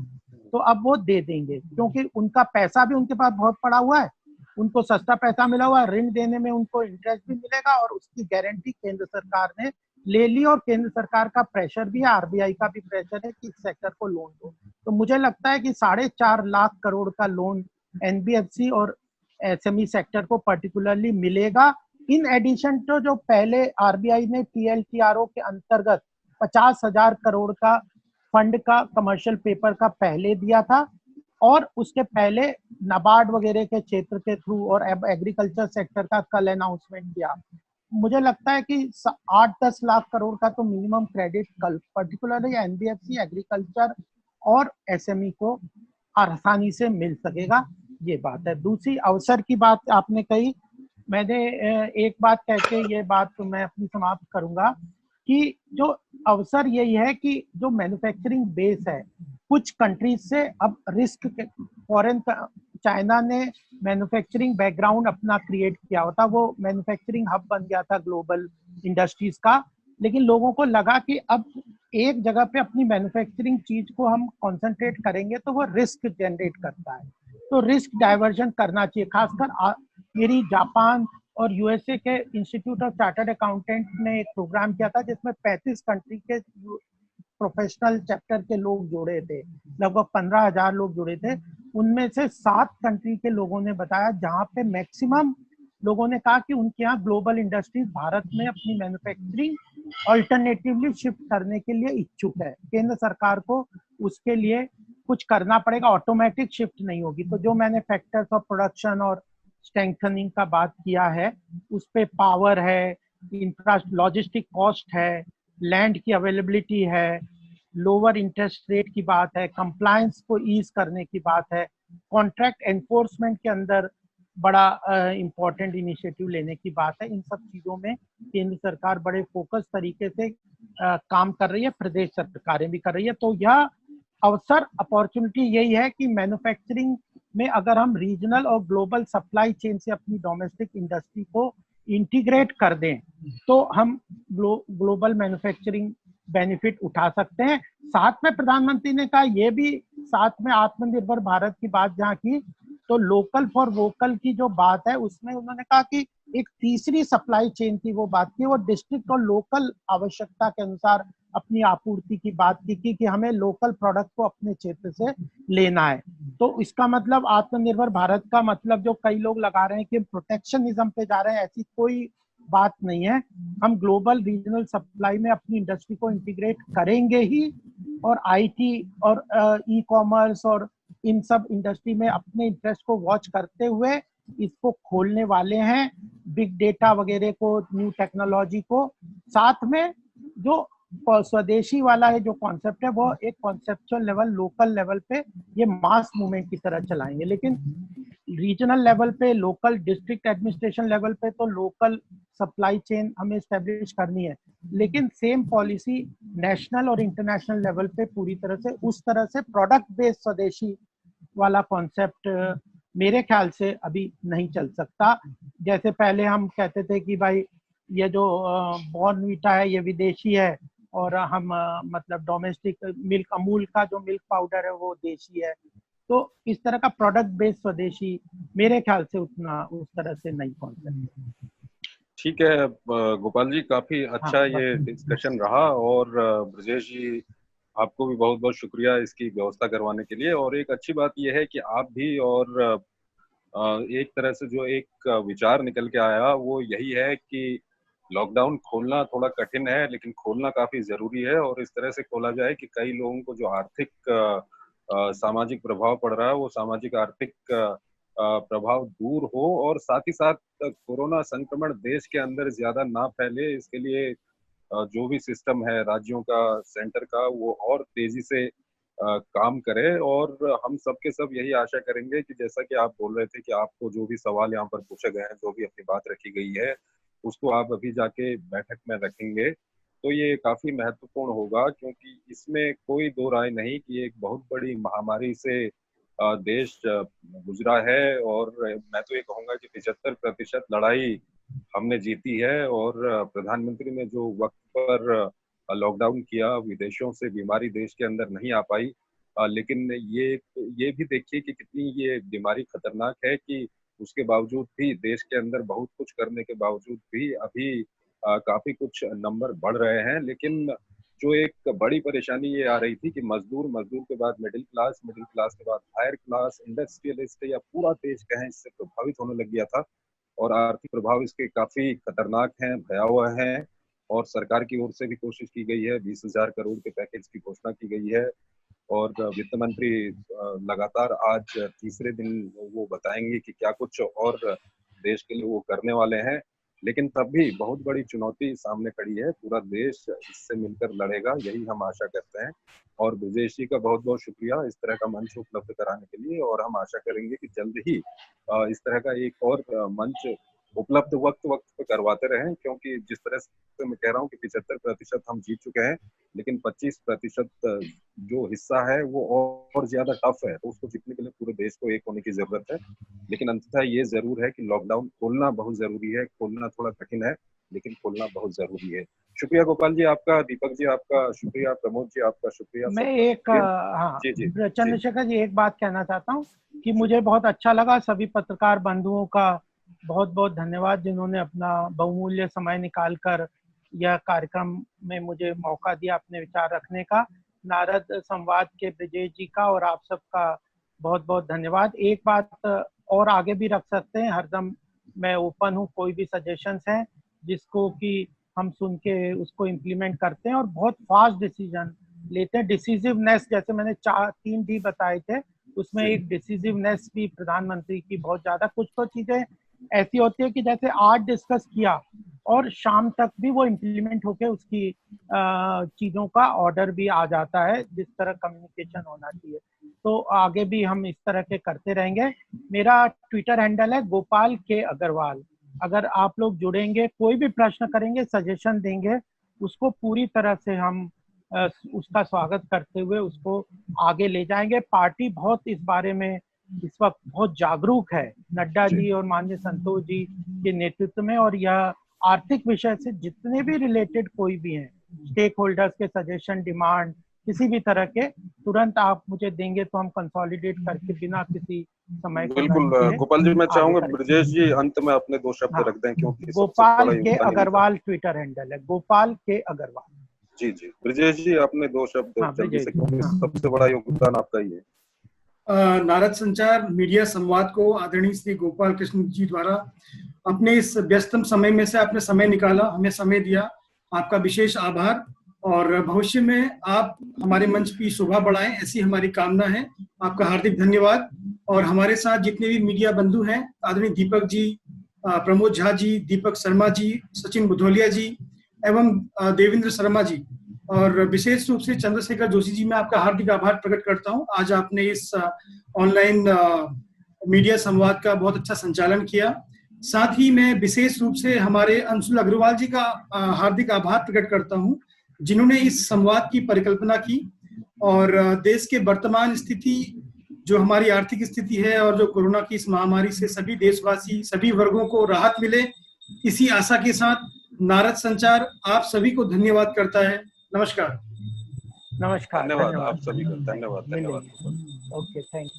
तो अब वो दे देंगे, क्योंकि उनका पैसा भी उनके पास बहुत पड़ा हुआ है, उनको सस्ता पैसा मिला हुआ है, ऋण देने में उनको इंटरेस्ट भी मिलेगा, और उसकी गारंटी केंद्र सरकार ने ले ली। और केंद्र सरकार का प्रेशर भी है, आरबीआई का भी प्रेशर है कि इस सेक्टर को लोन दो। तो मुझे लगता है कि 4.5 लाख करोड़ का लोन एनबीएफसी और एसएमई सेक्टर को पर्टिकुलरली मिलेगा। इन एडिशन तो जो पहले आरबीआई ने टीएलटीआरओ के अंतर्गत 50,000 करोड़ का फंड का कमर्शियल पेपर का पहले दिया था, और उसके पहले नाबार्ड वगैरह के क्षेत्र के थ्रू और एग्रीकल्चर सेक्टर का कल अनाउंसमेंट किया। मुझे लगता है कि 8-10 लाख करोड़ का तो मिनिमम क्रेडिट कल पर्टिकुलरली एनबीएफसी, एग्रीकल्चर और एसएमई को आसानी से मिल सकेगा। ये बात है। दूसरी, अवसर की बात आपने कही, मैंने एक बात कह के ये बात तो मैं अपनी समाप्त करूंगा कि जो अवसर यही है कि जो मैन्युफैक्चरिंग बेस है कुछ कंट्रीज से अब रिस्क, फॉरेन, चाइना ने मैन्युफैक्चरिंग बैकग्राउंड अपना क्रिएट किया होता, वो मैन्युफैक्चरिंग हब बन गया था ग्लोबल इंडस्ट्रीज का, लेकिन लोगों को लगा कि अब एक जगह पे अपनी मैन्युफैक्चरिंग चीज को हम कंसंट्रेट करेंगे तो वो रिस्क जनरेट करता है, तो रिस्क डाइवर्जन करना चाहिए। खासकर मेरी जापान, और यूएसए के इंस्टीट्यूट ऑफ चार्टर्ड अकाउंटेंट ने एक प्रोग्राम किया था जिसमें 35 कंट्री के प्रोफेशनल चैप्टर के लोग जुड़े थे, लगभग 15,000 लोग जुड़े थे। उनमें से 7 कंट्री के लोगों ने बताया जहां पे मैक्सिमम लोगों ने कहा कि उनके यहाँ ग्लोबल इंडस्ट्रीज भारत में अपनी मैन्युफैक्चरिंग अल्टरनेटिवली शिफ्ट करने के लिए इच्छुक है। केंद्र सरकार को उसके लिए कुछ करना पड़ेगा, ऑटोमेटिक शिफ्ट नहीं होगी। तो जो मैंने फैक्टर्स ऑफ प्रोडक्शन और स्ट्रेंथनिंग का बात किया है, उस पे पावर है, लॉजिस्टिक कॉस्ट है, लैंड की अवेलेबिलिटी है, लोअर इंटरेस्ट रेट की बात है, कंप्लायंस को ईज करने की बात है, कॉन्ट्रैक्ट एनफोर्समेंट के अंदर बड़ा इम्पोर्टेंट इनिशिएटिव लेने की बात है। इन सब चीजों में केंद्र सरकार बड़े फोकस तरीके से काम कर रही है, प्रदेश सरकारें भी कर रही है। तो यह अवसर, अपॉर्चुनिटी यही है कि मैन्युफैक्चरिंग में अगर हम रीजनल और ग्लोबल सप्लाई चेन से अपनी डोमेस्टिक इंडस्ट्री को इंटीग्रेट कर दें तो हम ग्लोबल मैन्युफैक्चरिंग बेनिफिट उठा सकते हैं। साथ में प्रधानमंत्री ने कहा, ये भी साथ में आत्मनिर्भर भारत की बात जहाँ की, तो लोकल फॉर वोकल की जो बात है उसमें उन्होंने कहा कि एक तीसरी सप्लाई चेन की वो बात की, वो डिस्ट्रिक्ट और लोकल आवश्यकता के अनुसार अपनी आपूर्ति की बात की कि हमें लोकल प्रोडक्ट को अपने क्षेत्र से लेना है। तो इसका मतलब आत्मनिर्भर भारत का मतलब जो कई लोग लगा रहे हैं कि प्रोटेक्शनिज्म पे जा रहे हैं, ऐसी कोई बात नहीं है। हम ग्लोबल रीजनल सप्लाई में अपनी इंडस्ट्री को इंटीग्रेट करेंगे ही, और आईटी और ई कॉमर्स और इन सब इंडस्ट्री में अपने इंटरेस्ट को वॉच करते हुए इसको खोलने वाले हैं, बिग डेटा वगैरह को, न्यू टेक्नोलॉजी को। साथ में जो स्वदेशी वाला है जो कॉन्सेप्ट है, वो एक कॉन्सेप्चुअल लेवल, लोकल लेवल पे ये मास मूवमेंट की तरह चलाएंगे, लेकिन रीजनल लेवल पे, लोकल डिस्ट्रिक्ट एडमिनिस्ट्रेशन लेवल पे तो लोकल सप्लाई चेन हमें स्टैब्लिश करनी है, लेकिन सेम पॉलिसी नेशनल और इंटरनेशनल लेवल पे पूरी तरह से उस तरह से प्रोडक्ट बेस्ड स्वदेशी वाला कॉन्सेप्ट मेरे ख्याल से अभी नहीं चल सकता। जैसे पहले हम कहते थे कि भाई ये जो बॉर्नवीटा है ये विदेशी है, और हम मतलब डोमेस्टिक मिल्क, अमूल का जो मिल्क पाउडर है वो देशी है। तो इस तरह का प्रोडक्ट बेस्ड स्वदेशी मेरे ख्याल से उतना उस तरह से नहीं पहुंच सकते। ठीक है गोपाल जी, काफी अच्छा ये डिस्कशन रहा, और ब्रजेश जी आपको भी बहुत बहुत शुक्रिया इसकी व्यवस्था करवाने के लिए। और एक अच्छी बात यह है कि आप भी, और एक तरह से जो एक विचार निकल के आया वो यही है कि लॉकडाउन खोलना थोड़ा कठिन है, लेकिन खोलना काफी जरूरी है, और इस तरह से खोला जाए कि कई लोगों को जो आर्थिक सामाजिक प्रभाव पड़ रहा है वो सामाजिक आर्थिक प्रभाव दूर हो, और साथ ही साथ कोरोना संक्रमण देश के अंदर ज्यादा ना फैले, इसके लिए जो भी सिस्टम है राज्यों का, सेंटर का, वो और तेजी से काम करे। और हम सब के सब यही आशा करेंगे कि जैसा कि आप बोल रहे थे कि आपको जो भी सवाल यहाँ पर पूछे गए हैं, जो भी अपनी बात रखी गई है, उसको आप अभी जाके बैठक में रखेंगे तो ये काफी महत्वपूर्ण होगा, क्योंकि इसमें कोई दो राय नहीं कि एक बहुत बड़ी महामारी से देश गुजरा है। और मैं तो ये कहूंगा कि 75% लड़ाई हमने जीती है, और प्रधानमंत्री ने जो वक्त पर लॉकडाउन किया, विदेशों से बीमारी देश के अंदर नहीं आ पाई, लेकिन ये भी देखिए कि कितनी ये बीमारी खतरनाक है कि उसके बावजूद भी, देश के अंदर बहुत कुछ करने के बावजूद भी अभी काफी कुछ नंबर बढ़ रहे हैं। लेकिन जो एक बड़ी परेशानी ये आ रही थी कि मजदूर के बाद मिडिल क्लास के बाद हायर क्लास, इंडस्ट्रियलिस्ट, या पूरा देश कहें, इससे प्रभावित होने लग गया था, और आर्थिक प्रभाव इसके काफी खतरनाक हैं, भयावह हैं। और सरकार की ओर से भी कोशिश की गई है, 20,000 करोड़ के पैकेज की घोषणा की गई है, और वित्त मंत्री लगातार आज तीसरे दिन वो बताएंगे कि क्या कुछ और देश के लिए वो करने वाले हैं। लेकिन तब भी बहुत बड़ी चुनौती सामने खड़ी है, पूरा देश इससे मिलकर लड़ेगा, यही हम आशा करते हैं। और ब्रजेश जी का बहुत बहुत शुक्रिया इस तरह का मंच उपलब्ध कराने के लिए, और हम आशा करेंगे कि जल्द ही इस तरह का एक और मंच उपलब्ध वक्त पे करवाते रहें, क्योंकि जिस तरह से मैं कह रहा हूँ कि 75% हम जीत चुके हैं, लेकिन 25% जो हिस्सा है वो और ज्यादा टफ है, तो उसको जीतने के लिए पूरे देश को एक होने की जरूरत है। लेकिन अंततः ये जरूर है कि लॉकडाउन खोलना बहुत जरूरी है, खोलना थोड़ा कठिन है, लेकिन खोलना बहुत जरूरी है। शुक्रिया गोपाल जी आपका, दीपक जी आपका शुक्रिया, प्रमोद जी आपका शुक्रिया। मैं एक चंद्रशेखर जी एक बात कहना चाहता हूँ कि मुझे बहुत अच्छा लगा सभी पत्रकार बंधुओं का बहुत बहुत धन्यवाद जिन्होंने अपना बहुमूल्य समय निकालकर यह कार्यक्रम में मुझे मौका दिया अपने विचार रखने का। नारद संवाद के ब्रिजेश जी का और आप सबका बहुत बहुत धन्यवाद। एक बात और आगे भी रख सकते हैं, हरदम मैं ओपन हूँ, कोई भी सजेशंस हैं जिसको कि हम सुन के उसको इम्प्लीमेंट करते हैं और बहुत फास्ट डिसीजन लेते हैं। डिसीजिवनेस, जैसे मैंने 3 डी बताए थे, उसमें एक डिसीजिवनेस भी प्रधानमंत्री की बहुत ज्यादा। कुछ तो चीजें ऐसी होती है कि जैसे आज डिस्कस किया और शाम तक भी वो इम्प्लीमेंट होके उसकी चीजों का ऑर्डर भी आ जाता है, जिस तरह कम्युनिकेशन होना चाहिए। तो आगे भी हम इस तरह के करते रहेंगे। मेरा ट्विटर हैंडल है गोपाल के अग्रवाल। अगर आप लोग जुड़ेंगे, कोई भी प्रश्न करेंगे, सजेशन देंगे, उसको पूरी तरह से हम उसका स्वागत करते हुए उसको आगे ले जाएंगे। पार्टी बहुत इस बारे में इस वक्त बहुत जागरूक है, नड्डा जी और माननीय संतोष जी के नेतृत्व में। और यह आर्थिक विषय से जितने भी रिलेटेड कोई भी हैं, स्टेक होल्डर्स के सजेशन, डिमांड, किसी भी तरह के, तुरंत आप मुझे देंगे तो हम कंसोलिडेट करके बिना किसी समय को बिल्कुल गोपाल जी, मैं चाहूंगा ब्रजेश जी अंत में अपने 2 शब्द रख दें, क्योंकि गोपाल के अग्रवाल ट्विटर हैंडल है, गोपाल के अग्रवाल। जी जी, ब्रजेश जी अपने 2 शब्द जल्दी से, क्योंकि सबसे बड़ा योगदान आपका ही है। नारद संचार मीडिया संवाद को आदरणीय श्री गोपाल कृष्ण जी द्वारा अपने इस व्यस्तम समय में से आपने समय निकाला, हमें समय दिया, आपका विशेष आभार। और भविष्य में आप हमारे मंच की शोभा बढ़ाएं, ऐसी हमारी कामना है। आपका हार्दिक धन्यवाद। और हमारे साथ जितने भी मीडिया बंधु हैं, आदरणीय दीपक जी, प्रमोद झा जी, दीपक शर्मा जी, सचिन बुधोलिया जी एवं देवेंद्र शर्मा जी, और विशेष रूप से चंद्रशेखर जोशी जी, मैं आपका हार्दिक आभार प्रकट करता हूं। आज आपने इस ऑनलाइन मीडिया संवाद का बहुत अच्छा संचालन किया। साथ ही मैं विशेष रूप से हमारे अंशुल अग्रवाल जी का हार्दिक आभार प्रकट करता हूं, जिन्होंने इस संवाद की परिकल्पना की और देश के वर्तमान स्थिति, जो हमारी आर्थिक स्थिति है और जो कोरोना की इस महामारी से सभी देशवासी, सभी वर्गों को राहत मिले, इसी आशा के साथ नारद संचार आप सभी को धन्यवाद करता है। नमस्कार। नमस्कार, धन्यवाद आप सभी को, धन्यवाद। Okay, thank you.